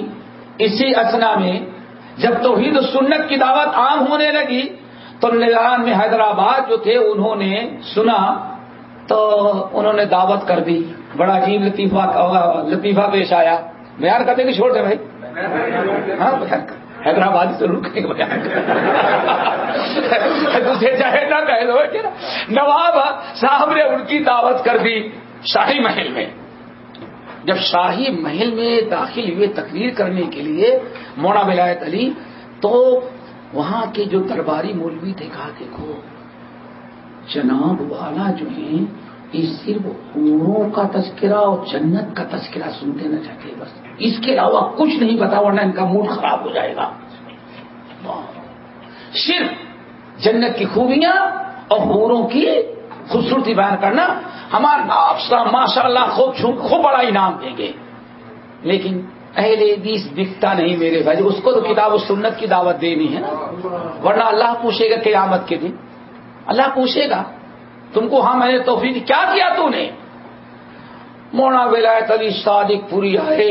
اسی اثنا میں جب توحید و سنت کی دعوت عام ہونے لگی تو نظام میں حیدرآباد جو تھے انہوں نے سنا تو انہوں نے دعوت کر دی. بڑا عجیب لطیفہ پیش آیا. بیان کرتے کہ چھوڑ دیں بھائی؟ ہاں بیان کر. حیدرآباد سے رک کے بیان کر دوسرے چاہے نہ کہہ دو کہ نواب صاحب نے ان کی دعوت کر دی شاہی محل میں. جب شاہی محل میں داخل ہوئے تقریر کرنے کے لیے مولانا ولایت علی، تو وہاں کے جو درباری مولوی تھے کہا دیکھو جناب والا جو ہیں یہ صرف حوروں کا تذکرہ اور جنت کا تذکرہ سنتے نہ چاہتے، بس اس کے علاوہ کچھ نہیں پتا ورنہ ان کا موڈ خراب ہو جائے گا. صرف جنت کی خوبیاں اور حوروں کی خوبصورتی بیان کرنا. ہمارا ماشاء اللہ خوب بڑا انعام دیں گے. لیکن اہل حدیث دکھتا نہیں میرے بھائی، اس کو تو کتاب و سنت کی دعوت دینی ہے نا، ورنہ اللہ پوچھے گا قیامت کے دن. اللہ پوچھے گا تم کو ہاں میں نے توفیق کیا کیا تو نے. مولانا ولایت علی صادق پوری آئے،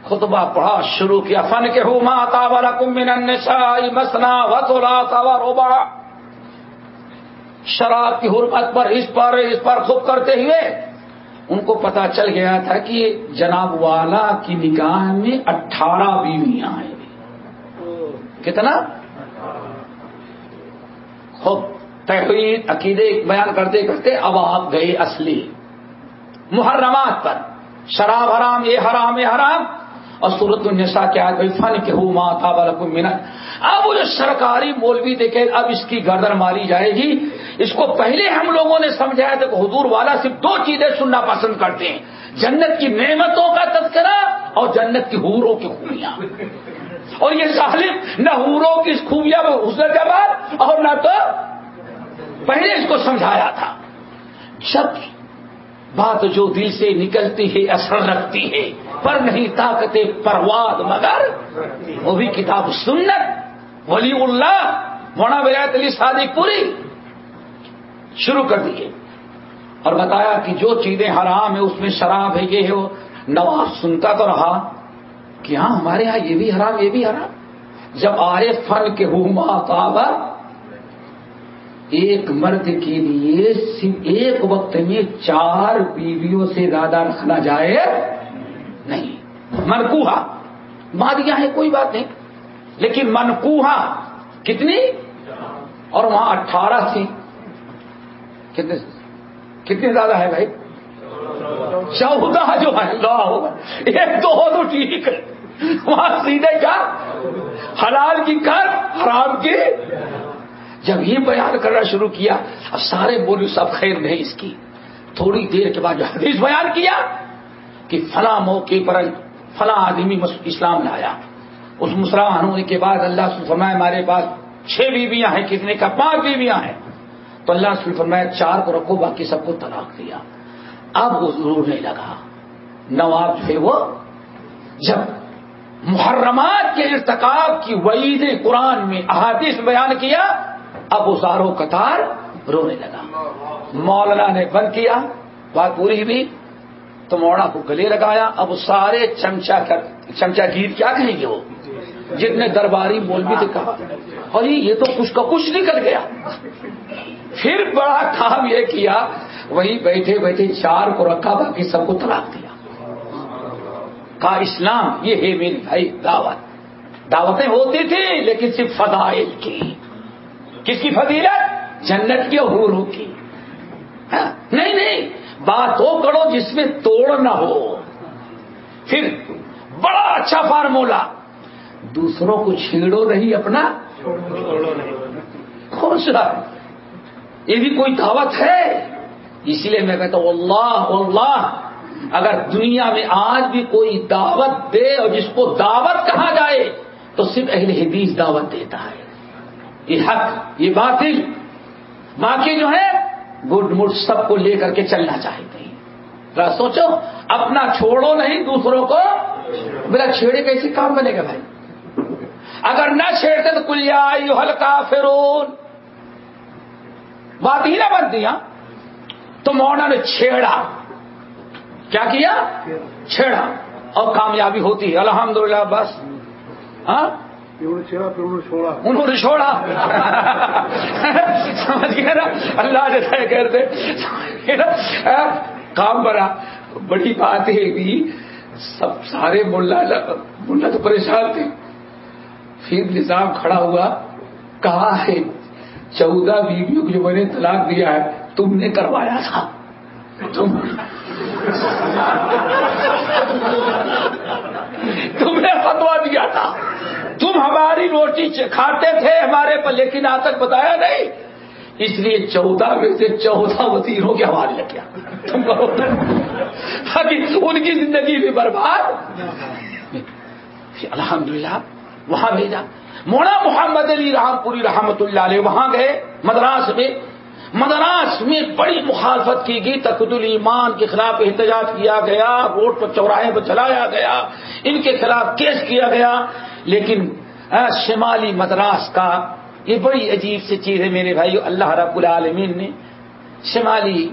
خطبہ پڑھا، شروع کیا. فن کے ہو ما طاب لکم من النساء مثنی و ثلاث و رباع. شراب کی حرمت پر اس پر خوب کرتے ہوئے ان کو پتا چل گیا تھا کہ جناب والا کی نکاح میں 18 بیویاں ہیں. کتنا خوب توحید عقیدے بیان کرتے کرتے اب آپ گئے اصلی محرمات پر. شراب حرام، یہ حرام، یہ حرام. اور سورۃ النساء کیا ہے؟ فن کہ ہو ما طاب لکم من. اب وہ جو سرکاری مولوی دیکھے اب اس کی گردن ماری جائے گی. اس کو پہلے ہم لوگوں نے سمجھایا تھا کہ حضور والا صرف 2 چیزیں سننا پسند کرتے ہیں، جنت کی نعمتوں کا تذکرہ اور جنت کی حوروں کی خوبیاں. اور یہ ظالم نہ حوروں کی خوبیاں میں حسن جمال اور نہ تو پہلے اس کو سمجھایا تھا. جب بات جو دل سے نکلتی ہے اثر رکھتی ہے، پر نہیں طاقت پرواز مگر وہ بھی کتاب سنت. ولی اللہ مولانا ولایت علی صادق پوری شروع کر دیے اور بتایا کہ جو چیزیں حرام ہیں اس میں شراب ہے، یہ ہے وہ. نواب سنتا تو رہا کہ ہاں ہمارے ہاں یہ بھی حرام، یہ بھی حرام. جب آئے فن کے ہما طابہ، ایک مرد کے لیے صرف ایک وقت میں 4 بیویوں سے زیادہ رکھنا جائے نہیں. منکوہا مادیاں ہیں کوئی بات نہیں، لیکن منکوہا کتنی؟ اور وہاں 18 تھی. کتنے زیادہ ہے بھائی؟ 14 جو ہے. اللہ ایک 2 تو ٹھیک ہے، وہاں سیدھے کیا حلال کی کر حرام کی. جب یہ بیان کرنا شروع کیا اب سارے بولے سب خیر نہیں اس کی. تھوڑی دیر کے بعد جو حدیث بیان کیا کہ فلاں موقع پر فلاں آدمی اسلام لایا، اس مسلمان ہونے کے بعد اللہ سے فرمایا ہمارے پاس 6 بیویاں ہیں، کتنے کا 5 بیویاں ہیں. تو اللہ سے فرمایا 4 کو رکھو باقی سب کو طلاق دیا. اب وہ رونے لگا. نواب جو ہے وہ جب محرمات کے ارتکاب کی وعید قرآن میں احادیث بیان کیا اب وہ زاروں قطار رونے لگا. مولانا نے بند کیا بات پوری ہوئی تو موڑا کو گلے لگایا. اب سارے چمچا گیر کیا کہیں گے وہ جتنے درباری مولوی تھے کہا اور یہ تو کچھ کا کچھ نکل گیا. پھر بڑا کام یہ کیا وہی بیٹھے بیٹھے 4 کو رکھا باقی سب کو طلاق دیا. کہا اسلام یہ ہے میری بھائی دعوتیں ہوتی تھی لیکن صرف فضائل کی. کس کی فضیلت؟ جنت کی اور حوروں کی. نہیں بات وہ کرو جس میں توڑ نہ ہو. پھر بڑا اچھا فارمولا دوسروں کو چھیڑو نہیں اپنا کون سا یہ بھی کوئی دعوت ہے. اس لیے میں کہتا ہوں اللہ اگر دنیا میں آج بھی کوئی دعوت دے اور جس کو دعوت کہا جائے تو صرف اہل حدیث دعوت دیتا ہے. یہ حق یہ باطل باقی جو ہے گڈ مڈ سب کو لے کر کے چلنا چاہتے ہیں. ذرا سوچو اپنا چھوڑو نہیں دوسروں کو. میرا چھیڑے کیسے کام بنے گا بھائی؟ اگر نہ چھیڑتے تو کل یا ایھا الکافرون بات ہی نہ بنتی. تو مولانا نے چھیڑا. کیا کیا؟ چھیڑا اور کامیابی ہوتی ہے الحمدللہ. بس انہوں نے چھوڑا سمجھ گئے نا اللہ جیسا کہتے کام بڑا بڑی بات ہے بھی. سب سارے ملا تو پریشان تھے. پھر نظام کھڑا ہوا کہا ہے 14 بیویوں کو جو میں نے طلاق دیا ہے تم نے کروایا تھا. تم نے فتوا دیا تھا. تم ہماری روٹی کھاتے تھے ہمارے پر لیکن آج تک بتایا نہیں. اس لیے 14 میں سے 14 وزیروں کے حوالے لگ گیا. تم کرو تاکہ ان کی زندگی بھی برباد. الحمدللہ وہاں بھیجا. مولانا محمد علی رحم پوری رحمت اللہ علیہ وہاں گئے مدراس میں بڑی مخالفت کی گئی. تقویت الایمان کے خلاف احتجاج کیا گیا. روڈ پر چوراہے پر چلایا گیا. ان کے خلاف کیس کیا گیا. لیکن شمالی مدراس کا یہ بڑی عجیب سی چیز ہے میرے بھائی. اللہ رب العالمین نے شمالی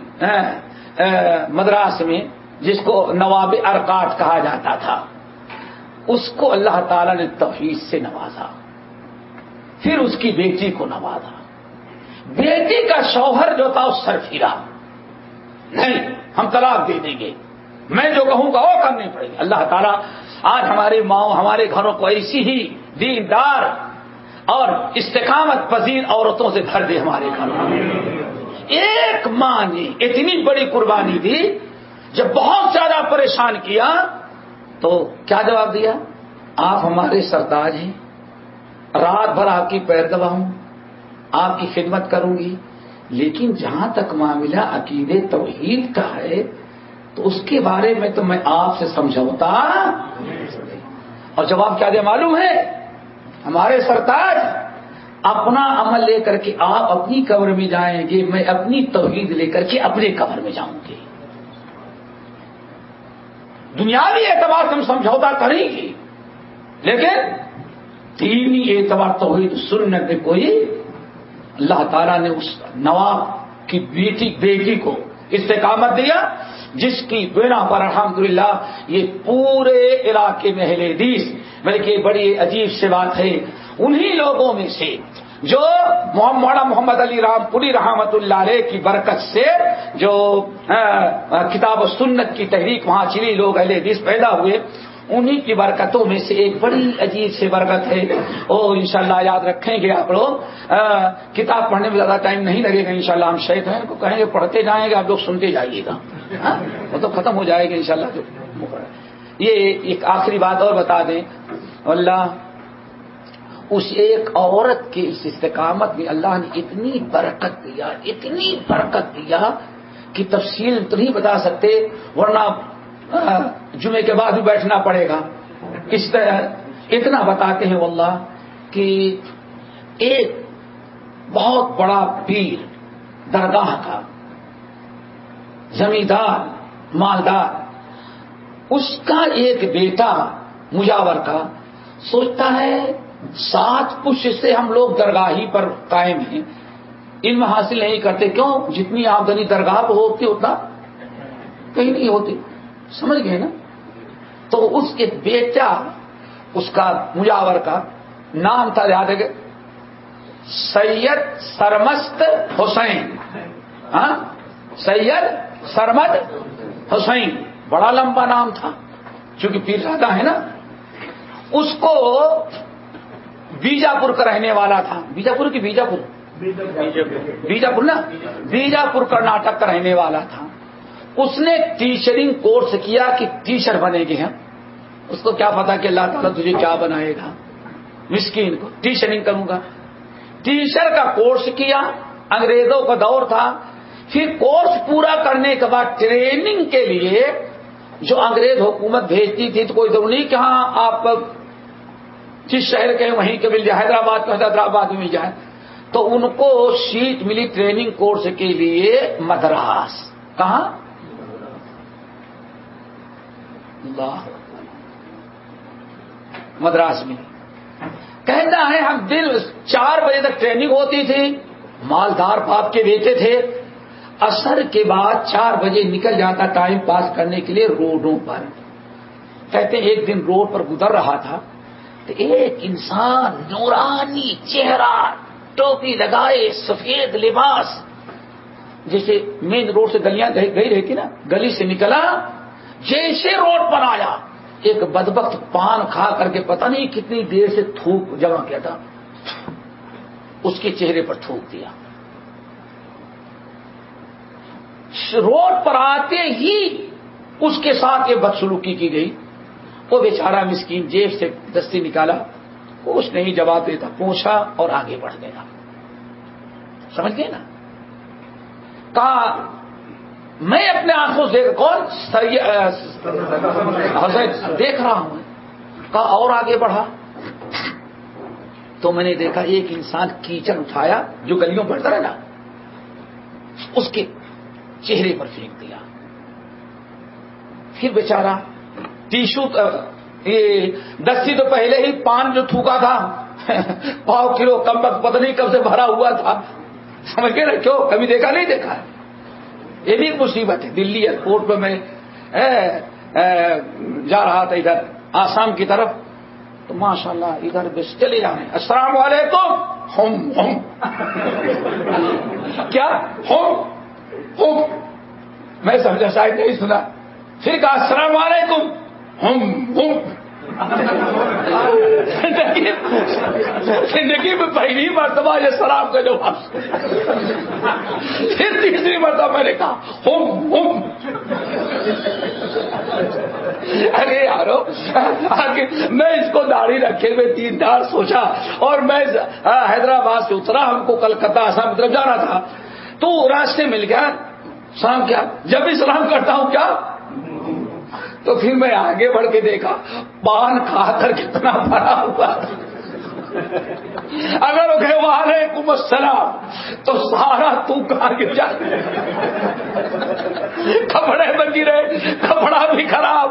مدراس میں جس کو نواب ارقاٹ کہا جاتا تھا اس کو اللہ تعالی نے توحید سے نوازا. پھر اس کی بیٹی کو نوازا. بیٹی کا شوہر جو تھا اس سر پھیرا نہیں ہم طلاق دے دیں گے میں جو کہوں گا وہ کرنی پڑے گی. اللہ تعالیٰ آج ہمارے ماؤں ہمارے گھروں کو ایسی ہی دیندار اور استقامت پذیر عورتوں سے بھر دے. ہمارے گھروں میں ایک ماں نے اتنی بڑی قربانی دی. جب بہت زیادہ پریشان کیا تو کیا جواب دیا؟ آپ ہمارے سرتاج ہیں. رات بھر آپ کی پیر دباؤں آپ کی خدمت کروں گی لیکن جہاں تک معاملہ عقیدے توحید کا ہے تو اس کے بارے میں تو میں آپ سے سمجھوتا. اور جواب کیا دے معلوم ہے؟ ہمارے سرتاج اپنا عمل لے کر کے آپ اپنی قبر میں جائیں گے میں اپنی توحید لے کر کے اپنے قبر میں جاؤں گی. دنیاوی اعتبار سے ہم سمجھوتا کریں گے لیکن دینی اعتبار توحید سنت میں کوئی. اللہ تعالیٰ نے اس نواب کی بیٹی کو استقامت دیا جس کی بنا پر الحمدللہ یہ پورے علاقے میں اہل حدیث بلکہ بڑی عجیب سی بات ہے انہی لوگوں میں سے جو مولانا محمد علی رام پوری رحمت اللہ علیہ کی برکت سے جو کتاب و سنت کی تحریک وہاں چلی لوگ اہل حدیث پیدا ہوئے انہی کی برکتوں میں سے ایک بڑی عجیب سے برکت ہے. اور انشاءاللہ یاد رکھیں گے آپ لوگ. کتاب پڑھنے میں زیادہ ٹائم نہیں لگے گا انشاءاللہ. ہم شیخ ہیں کو کہیں گے پڑھتے جائیں گے آپ لوگ سنتے جائیے گا. وہ تو ختم ہو جائے گا انشاءاللہ. یہ ایک آخری بات اور بتا دیں. اللہ اس ایک عورت کے اس استقامت میں اللہ نے اتنی برکت دیا کہ تفصیل تو نہیں بتا سکتے ورنہ جمعے کے بعد بھی بیٹھنا پڑے گا. اس طرح اتنا بتاتے ہیں واللہ کہ ایک بہت بڑا پیر درگاہ کا زمیندار مالدار اس کا ایک بیٹا مجاور کا سوچتا ہے 7 پشت سے ہم لوگ درگاہی پر قائم ہیں علم حاصل نہیں کرتے. کیوں؟ جتنی آمدنی درگاہ پہ ہوتی اتنا کہیں نہیں ہوتی. سمجھ گئے نا؟ تو اس کے بیٹا اس کا مجاور کا نام تھا یاد ہے سید سرمست حسین. ہاں سید سرمد حسین بڑا لمبا نام تھا چونکہ پیرزادہ ہے نا. اس کو بیجاپور کا رہنے والا تھا. بیجاپور کی بیجاپور نا بیجاپور کرناٹک کا رہنے والا تھا. اس نے ٹیچرنگ کورس کیا کہ ٹیچر بنے گے ہم. اس کو کیا پتا کہ اللہ تعالیٰ تجھے کیا بنائے گا. مسکین کو ٹیچرنگ کروں گا. ٹیچر کا کورس کیا. انگریزوں کا دور تھا. پھر کورس پورا کرنے کے بعد ٹریننگ کے لیے جو انگریز حکومت بھیجتی تھی تو کوئی ضرور نہیں کہ ہاں آپ جس شہر کے وہیں کے مل جائے. حیدرآباد کا حیدرآباد میں مل جائے. تو ان کو سیٹ ملی ٹریننگ کورس کے لیے مدراس. کہاں؟ مدراس میں. کہتا ہے ہم دن 4 بجے تک ٹریننگ ہوتی تھی. مالدار باپ کے بیٹے تھے. عصر کے بعد 4 بجے نکل جاتا ٹائم پاس کرنے کے لیے روڈوں پر. کہتے ہیں ایک دن روڈ پر گزر رہا تھا تو ایک انسان نورانی چہرہ ٹوپی لگائے سفید لباس جیسے مین روڈ سے گلیاں گئی رہتی نا گلی سے نکلا جیسے روڈ پر آیا ایک بدبخت پان کھا کر کے پتہ نہیں کتنی دیر سے تھوک جمع کیا تھا اس کے چہرے پر تھوک دیا. روڈ پر آتے ہی اس کے ساتھ یہ بدسلوکی کی گئی. وہ بیچارہ مسکین جیب سے دستی نکالا کچھ نہیں جواب دیتا پوچھا اور آگے بڑھ گیا. سمجھ گئے نا؟ کہا میں اپنے آنکھوں سے کون دیکھ رہا ہوں. کہا اور آگے بڑھا تو میں نے دیکھا ایک انسان کیچڑ اٹھایا جو گلیوں بڑھتا رہا نا اس کے چہرے پر پھینک دیا. پھر بیچارہ ٹیشو دستی تو پہلے ہی پان جو تھوکا تھا 1.5 کلو کم پتہ نہیں کب سے بھرا ہوا تھا. سمجھ گئے نا؟ کیوں کبھی دیکھا نہیں دیکھا ہے. یہ بھی مصیبت ہے. دلی ایئرپورٹ پہ میں جا رہا تھا ادھر آسام کی طرف تو ماشاءاللہ ادھر بس چلے جا رہے ہیں السلام علیکم ہم کیا ہم میں سمجھا شاید نہیں سنا. پھر کہا السلام علیکم زندگی میں پہلی مرتبہ یہ سلام کا جواب. پھر تیسری مرتبہ میں نے کہا ہم ارے یارو میں اس کو داڑھی رکھے ہوئے 3 دار سوچا اور میں حیدرآباد سے اترا ہم کو کلکتہ آسام کی طرف جانا تھا تو راستے مل گیا. سلام کیا جب بھی سلام کرتا ہوں کیا تو پھر میں آگے بڑھ کے دیکھا پان کھا کر کتنا بھرا ہوا تھا. اگر وہ کہے وعلیکم السلام تو سارا تو کہاں گر جائے. کپڑے میں گرے کپڑا بھی خراب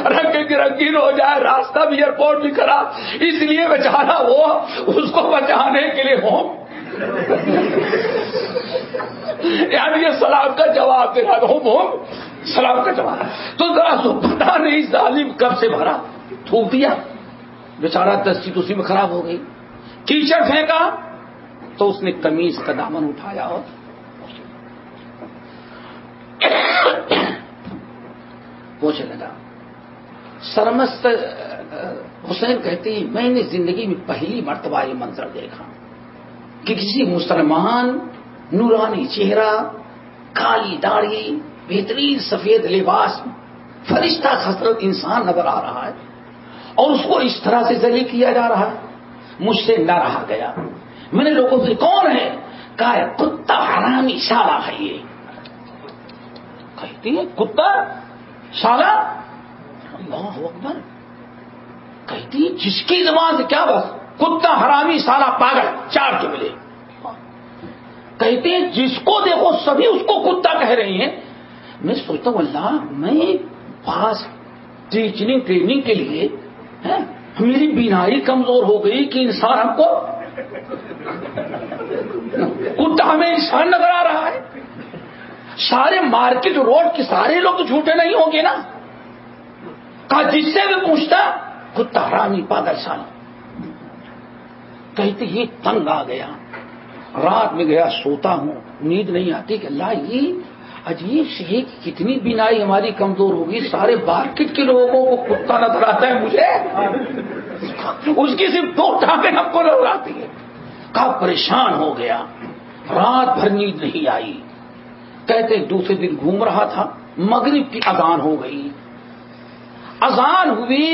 رنگ رنگین ہو جائے راستہ بھی ایئرپورٹ بھی خراب. اس لیے بیچارہ وہ اس کو بچانے کے لیے ہو یعنی یہ سلام کا جواب دے رہا ہوں سلام کا جواب. تو ذرا تو پتا نہیں ظالم کب سے بھرا تھوک دیا. بیچارہ دستی تو اسی میں خراب ہو گئی. کیچڑ پھینکا تو اس نے قمیض کا دامن اٹھایا اور پوچھنے لگا. سرمست حسین کہتے ہیں میں نے زندگی میں پہلی مرتبہ یہ منظر دیکھا کہ کسی مسلمان نورانی چہرہ کالی داڑھی بہترین سفید لباس فرشتہ خسرت انسان نظر آ رہا ہے اور اس کو اس طرح سے ذلیل کیا جا رہا ہے. مجھ سے نہ رہا گیا. میں نے لوگوں سے کون ہے کہا کتا حرامی شالا ہے. یہ کہتی ہے کتا شالا اللہ اکبر. کہتی ہے جس کی زبان سے کیا بس کتا حرامی سالا پاگل 4 جملے. کہتے ہیں جس کو دیکھو سبھی اس کو کتا کہہ رہی ہیں. میں سوچتا ہوں اللہ میں پاس ٹریننگ کے لیے میری بینائی کمزور ہو گئی کہ انسان ہم کو کتا ہمیں انسان نظر آ رہا ہے. سارے مارکیٹ روڈ کے سارے لوگ تو جھوٹے نہیں ہوں گے نا. کہا جس سے بھی پوچھتا کتا حرامی پاگل سالہ. کہتے یہ تنگ آ گیا, رات میں گیا سوتا ہوں, نیند نہیں آتی کہ اللہ یہ عجیب سی ہے کہ کتنی بینائی ہماری کمزور ہوگی, سارے مارکیٹ کے لوگوں کو کتا نظر آتا ہے, مجھے اس کی صرف 2 ٹانگیں ہم کو نظر آتی ہے. کہا پریشان ہو گیا, رات بھر نیند نہیں آئی. کہتے دوسرے دن گھوم رہا تھا, مغرب کی اذان ہو گئی. اذان ہوئی,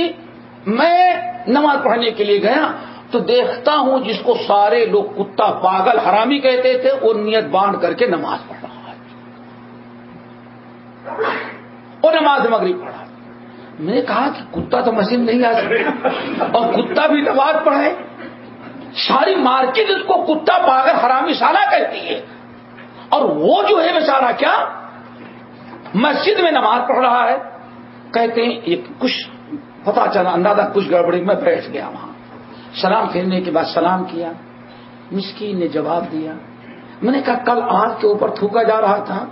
میں نماز پڑھنے کے لیے گیا تو دیکھتا ہوں جس کو سارے لوگ کتا پاگل حرامی کہتے تھے وہ نیت باندھ کر کے نماز پڑھ رہا ہے, اور نماز مغرب پڑھا. میں نے کہا کہ کتا تو مسجد نہیں آ سکتا اور کتا بھی نماز پڑھے. ساری مارکیٹ اس کو کتا پاگل حرامی سالہ کہتی ہے, اور وہ جو ہے بیچارہ کیا مسجد میں نماز پڑھ رہا ہے. کہتے ہیں یہ کچھ پتا چلا, اندازہ کچھ گڑبڑی. میں بیٹھ گیا وہاں, سلام پھیرنے کے بعد سلام کیا. مسکین نے جواب دیا. میں نے کہا کل آنکھ کے اوپر تھوکا جا رہا تھا.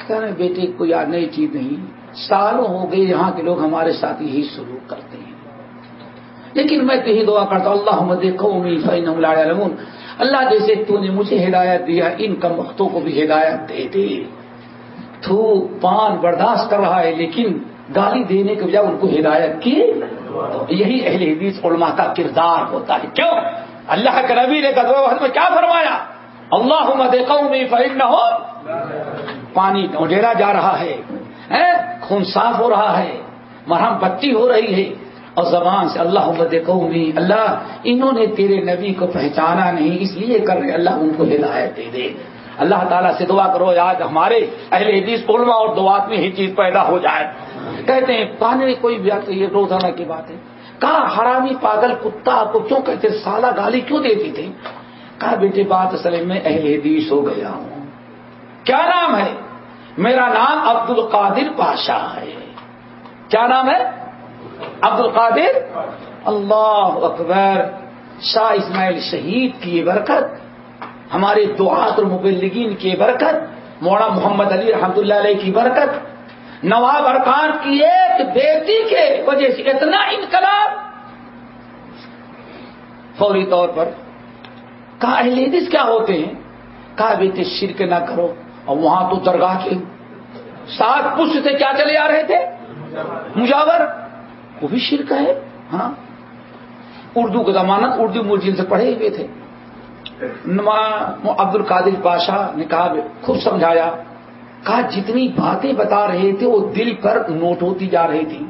کہنے بیٹے کوئی یاد نئی چیز نہیں, سالوں ہو گئے یہاں کے لوگ ہمارے ساتھ یہی سلوک کرتے ہیں, لیکن میں تو یہی دعا کرتا ہوں اللہم اہد قومی فانہم لا یعلمون. اللہ جیسے تو نے مجھے ہدایت دیا ان کم وقتوں کو بھی ہدایت دے دے. تو پان برداشت کر رہا ہے لیکن گالی دینے کے بجائے ان کو ہدایت کی. یہی اہل حدیث علماء کا کردار ہوتا ہے. کیوں؟ اللہ کے نبی نے غزوہ میں کیا فرمایا؟ اللہم اہد قومی فانہم, پانی ڈھیرا جا رہا ہے, خون صاف ہو رہا ہے, مرہم پٹی ہو رہی ہے, اور زبان سے اللہم اہد قومی, اللہ انہوں نے تیرے نبی کو پہچانا نہیں اس لیے کر رہے, اللہ ان کو ہدایت دے دے. اللہ تعالیٰ سے دعا کرو آج ہمارے اہل حدیث علماء اور دعات میں ہی چیز پیدا ہو جائے. کہتے ہیں پانی کوئی بھی یہ روزانہ کی بات ہے. کہا حرامی پاگل کتا آپ کو کیوں کہتے, سالہ گالی کیوں دیتی تھی؟ کہا بیٹے بات اصل میں اہل حدیث ہو گیا ہوں. کیا نام ہے؟ میرا نام عبد القادر پاشا ہے. کیا نام ہے؟ عبد القادر. اللہ اکبر. شاہ اسماعیل شہید کی برکت, ہمارے دعات اور مبلغین کی برکت, مولانا محمد علی رحمۃ اللہ علیہ کی برکت, نواب ارکان کی ایک بیٹی کے وجہ سے اتنا انقلاب فوری طور پر. کہا اہل حدیث کیا ہوتے ہیں؟ کہا بیٹے شرک نہ کرو. اور وہاں تو درگاہ کے 7 پشت سے کیا چلے آ رہے تھے؟ مجاور, وہ بھی شرک ہے. ہاں اردو کا ضمانت اردو ملزم سے پڑھے ہوئے تھے. عبد القادر پاشا نے کہا خوب سمجھایا. کہا جتنی باتیں بتا رہے تھے وہ دل پر نوٹ ہوتی جا رہی تھی.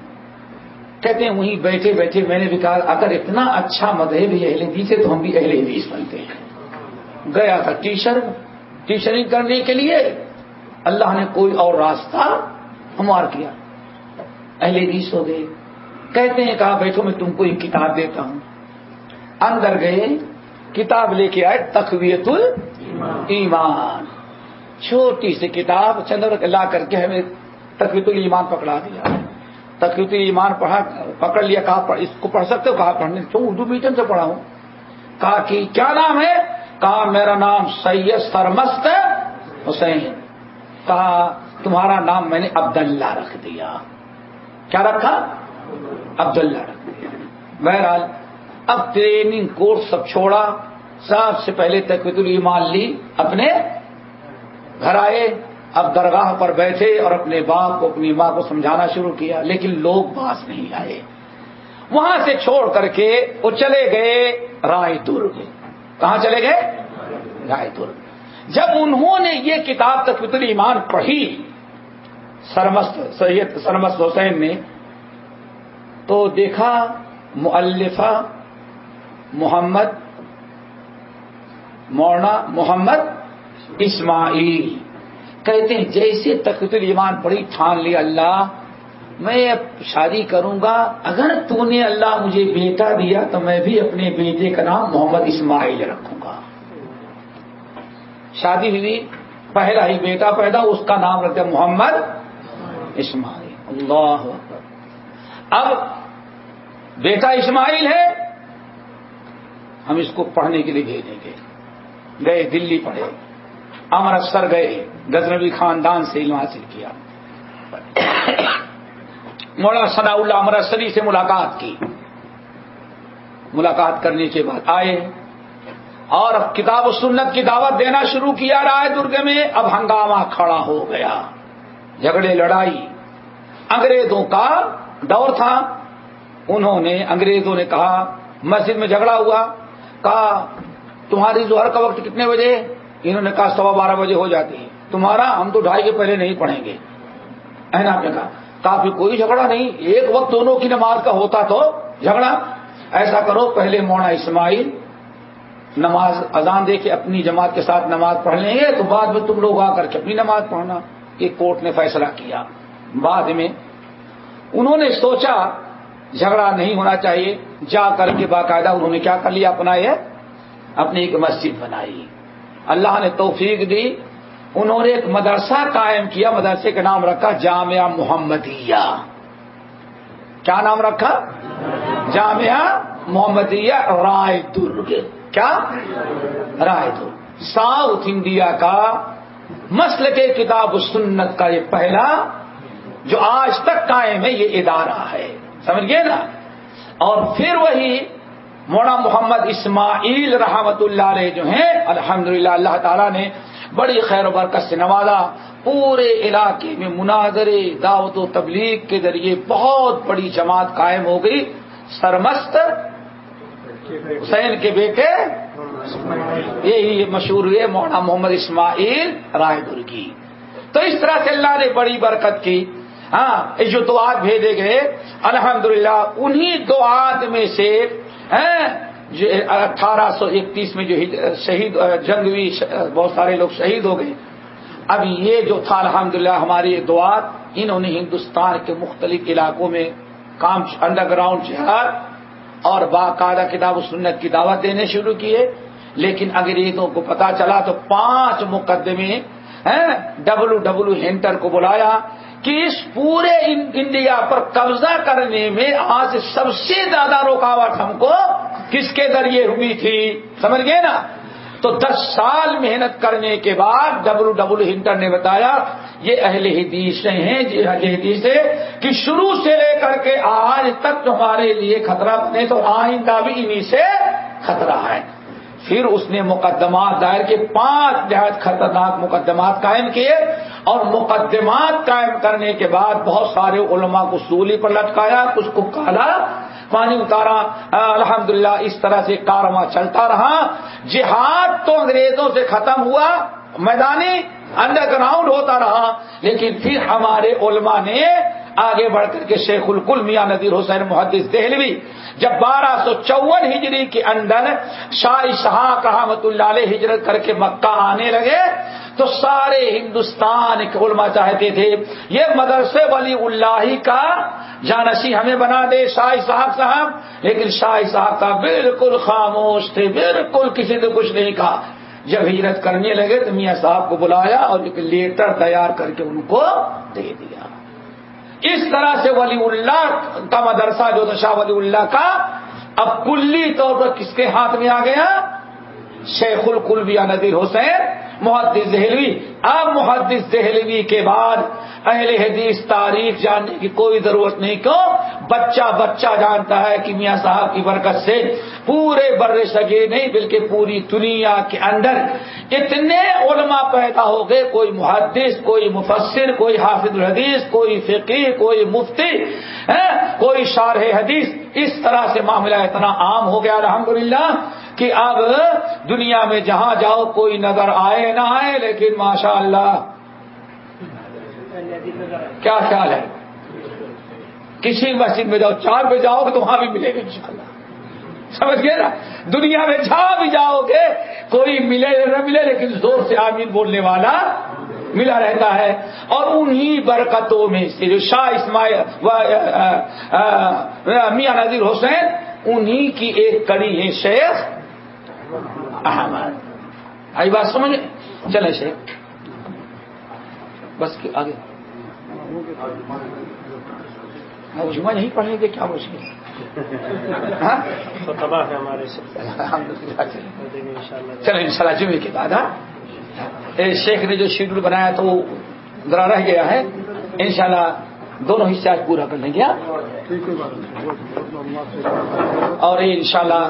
کہتے ہیں وہیں بیٹھے بیٹھے میں نے بھی کہا اگر اتنا اچھا مذہب اہل حدیث ہے تو ہم بھی اہل حدیث بنتے ہیں. گیا تھا ٹیچرنگ کرنے کے لیے, اللہ نے کوئی اور راستہ ہموار کیا, اہل حدیث ہو گئے. کہتے ہیں کہا بیٹھو میں تم کو ایک کتاب دیتا ہوں. اندر گئے, کتاب لے کے آئے تقویت الایمان, چھوٹی سی کتاب چندر لا کر کے ہمیں تقویت الایمان پکڑا دیا. تقویت الایمان پکڑ لیا. کہا اس کو پڑھ سکتے ہو؟ کہا پڑھنے. تو اردو میڈیم سے پڑھا ہوں. کہا کہ کیا نام ہے؟ کہا میرا نام سید سرمست حسین. کہا تمہارا نام میں نے عبداللہ رکھ دیا. کیا رکھا؟ عبداللہ رکھ دیا. بہرحال اب ٹریننگ کورس سب چھوڑا, سب سے پہلے تقویت الایمان لی, اپنے گھر آئے. اب درگاہ پر بیٹھے اور اپنے باپ کو اپنی ماں کو سمجھانا شروع کیا, لیکن لوگ پاس نہیں آئے. وہاں سے چھوڑ کر کے وہ چلے گئے رائے درگ. کہاں چلے گئے؟ رائے درگ. جب انہوں نے یہ کتاب تقویت الایمان پڑھی سید سرمست حسین نے, تو دیکھا مؤلفہ مولانا محمد اسماعیل. کہتے ہیں جیسے تقویت الایمان پڑھی ٹھان لیا اللہ میں اب شادی کروں گا, اگر تو نے اللہ مجھے بیٹا دیا تو میں بھی اپنے بیٹے کا نام محمد اسماعیل رکھوں گا. شادی ہوئی, پہلا ہی بیٹا پیدا, اس کا نام رکھ دیا محمد اسماعیل. اللہ اکبر. اب بیٹا اسماعیل ہے, ہم اس کو پڑھنے کے لیے بھیجیں گے. گئے دلی پڑھے. امرتسر گئے، غزنوی خاندان سے علم حاصل کیا، مولانا ثناء اللہ امرتسری سے ملاقات کی، ملاقات کرنے کے بعد آئے اور اب کتاب و سنت کی دعوت دینا شروع کیا رائے درگ میں۔ اب ہنگامہ کھڑا ہو گیا، جھگڑے لڑائی، انگریزوں کا دور تھا۔ انگریزوں نے کہا، مسجد میں جھگڑا ہوا، کہا تمہاری ظہر کا وقت کتنے بجے؟ انہوں نے کہا 12:15 بجے ہو جاتی ہے، تمہارا ہم تو 2:30 کے پہلے نہیں پڑھیں گے۔ آپ نے کہا پھر کوئی جھگڑا نہیں، ایک وقت دونوں کی نماز کا ہوتا تو جھگڑا۔ ایسا کرو پہلے مولانا اسماعیل نماز اذان دے کے اپنی جماعت کے ساتھ نماز پڑھ لیں گے، تو بعد میں تم لوگ آ کر کے اپنی نماز پڑھنا۔ یہ کورٹ نے فیصلہ کیا۔ بعد میں انہوں نے سوچا جھگڑا نہیں ہونا چاہیے، جا کر کے باقاعدہ انہوں نے کیا کر لیا، اپنی ایک مسجد بنائی۔ اللہ نے توفیق دی، انہوں نے ایک مدرسہ قائم کیا، مدرسے کا نام رکھا جامعہ محمدیہ۔ کیا نام رکھا؟ جامعہ محمدیہ رائے درگ۔ کیا؟ رائے درگ۔ ساؤتھ انڈیا کا مسلک کتاب و سنت کا یہ پہلا جو آج تک قائم ہے یہ ادارہ ہے، سمجھ گئے نا۔ اور پھر وہی مولانا محمد اسماعیل رحمت اللہ علیہ جو ہیں، الحمدللہ اللہ تعالیٰ نے بڑی خیر و برکت سے نوازا، پورے علاقے میں مناظرے، دعوت و تبلیغ کے ذریعے بہت بڑی جماعت قائم ہو گئی، سرمست حسین کے بیٹے یہی مشہور ہوئے مولانا محمد اسماعیل رائے درگی۔ تو اس طرح سے اللہ نے بڑی برکت کی۔ جو دعات بھیجے گئے الحمدللہ، انہی دعات میں سے 1831 میں جو شہید جنگ ہوئی، بہت سارے لوگ شہید ہو گئے۔ اب یہ جو تھا الحمدللہ ہماری دعات، انہوں نے ہندوستان کے مختلف علاقوں میں کام، انڈر گراؤنڈ جہاد اور باقاعدہ کتاب و سنت کی دعوت دینے شروع کیے۔ لیکن انگریزوں کو پتا چلا تو 5 مقدمے WW ہینٹر کو بلایا کہ اس پورے انڈیا پر قبضہ کرنے میں آج سب سے زیادہ رکاوٹ ہم کو کس کے ذریعے ہوئی تھی، سمجھ گئے نا۔ تو 10 سال محنت کرنے کے بعد WW ہینٹر نے بتایا یہ اہل حدیث ہیں، حدیث ہے کہ شروع سے لے کر کے آج تک تمہارے لیے خطرہ بنے تو آئندہ بھی انہی سے خطرہ ہے۔ پھر اس نے مقدمات دائر کے 5 نہایت خطرناک مقدمات قائم کیے، اور مقدمات قائم کرنے کے بعد بہت سارے علماء کو سولی پر لٹکایا، کچھ کو کالا پانی اتارا۔ الحمدللہ اس طرح سے کارواں چلتا رہا۔ جہاد تو انگریزوں سے ختم ہوا، میدانی انڈر گراؤنڈ ہوتا رہا، لیکن پھر ہمارے علماء نے آگے بڑھ کر کے شیخ الکل میاں نذیر حسین محدث دہلوی جب 1254 ہجری کے اندر شاہ اسحاق رحمت اللہ علیہ ہجرت کر کے مکہ آنے لگے تو سارے ہندوستان کے علماء چاہتے تھے یہ مدرسے ولی اللہ کا جانشین ہمیں بنا دے شاہ اسحاق صاحب، لیکن شاہ اسحاق صاحب بالکل خاموش تھے، بالکل کسی نے کچھ نہیں کہا۔ جب ہجرت کرنے لگے تو میاں صاحب کو بلایا اور ایک لیٹر تیار کر کے ان کو دے دیا۔ اس طرح سے ولی اللہ کا مدرسہ جو تھا شاہ ولی اللہ کا اب کلی طور پر کس کے ہاتھ میں آ گیا؟ شیخ الکل میاں نذیر حسین محدث دہلوی۔ اب محدث دہلوی کے بعد اہل حدیث تاریخ جاننے کی کوئی ضرورت نہیں، کیوں؟ بچہ بچہ جانتا ہے کہ میاں صاحب کی برکت سے پورے بر صغیر نہیں بلکہ پوری دنیا کے اندر اتنے علماء پیدا ہو گئے، کوئی محدث، کوئی مفسر، کوئی حافظ الحدیث، کوئی فقیہ، کوئی مفتی، کوئی شارح حدیث۔ اس طرح سے معاملہ اتنا عام ہو گیا الحمدللہ کہ اب دنیا میں جہاں جاؤ کوئی نظر آئے نہ آئے، لیکن ماشاءاللہ کیا خیال ہے؟ کسی مسجد میں جاؤ 4 بجے جاؤ گے تو وہاں بھی ملے گا انشاءاللہ، سمجھ گئے نا۔ دنیا میں جہاں بھی جاؤ گے کوئی ملے نہ ملے لیکن زور سے آمین بولنے والا ملا رہتا ہے۔ اور انہی برکتوں میں سے جو شاہ اسماعیل میاں نذیر حسین، انہی کی ایک کڑی ہے شیخ احمد۔ آئی بات سمجھے؟ چلے شیخ بس آگے جمعہ نہیں پڑھیں گے کیا مشکل ہے؟ تباہ ہے ہمارے سے الحمدللہ چلیں انشاءاللہ جمعے کے بعد شیخ نے جو شیڈول بنایا تو وہ ذرا رہ گیا ہے، انشاءاللہ دونوں حصے آج پورا کر لیں گے اور انشاءاللہ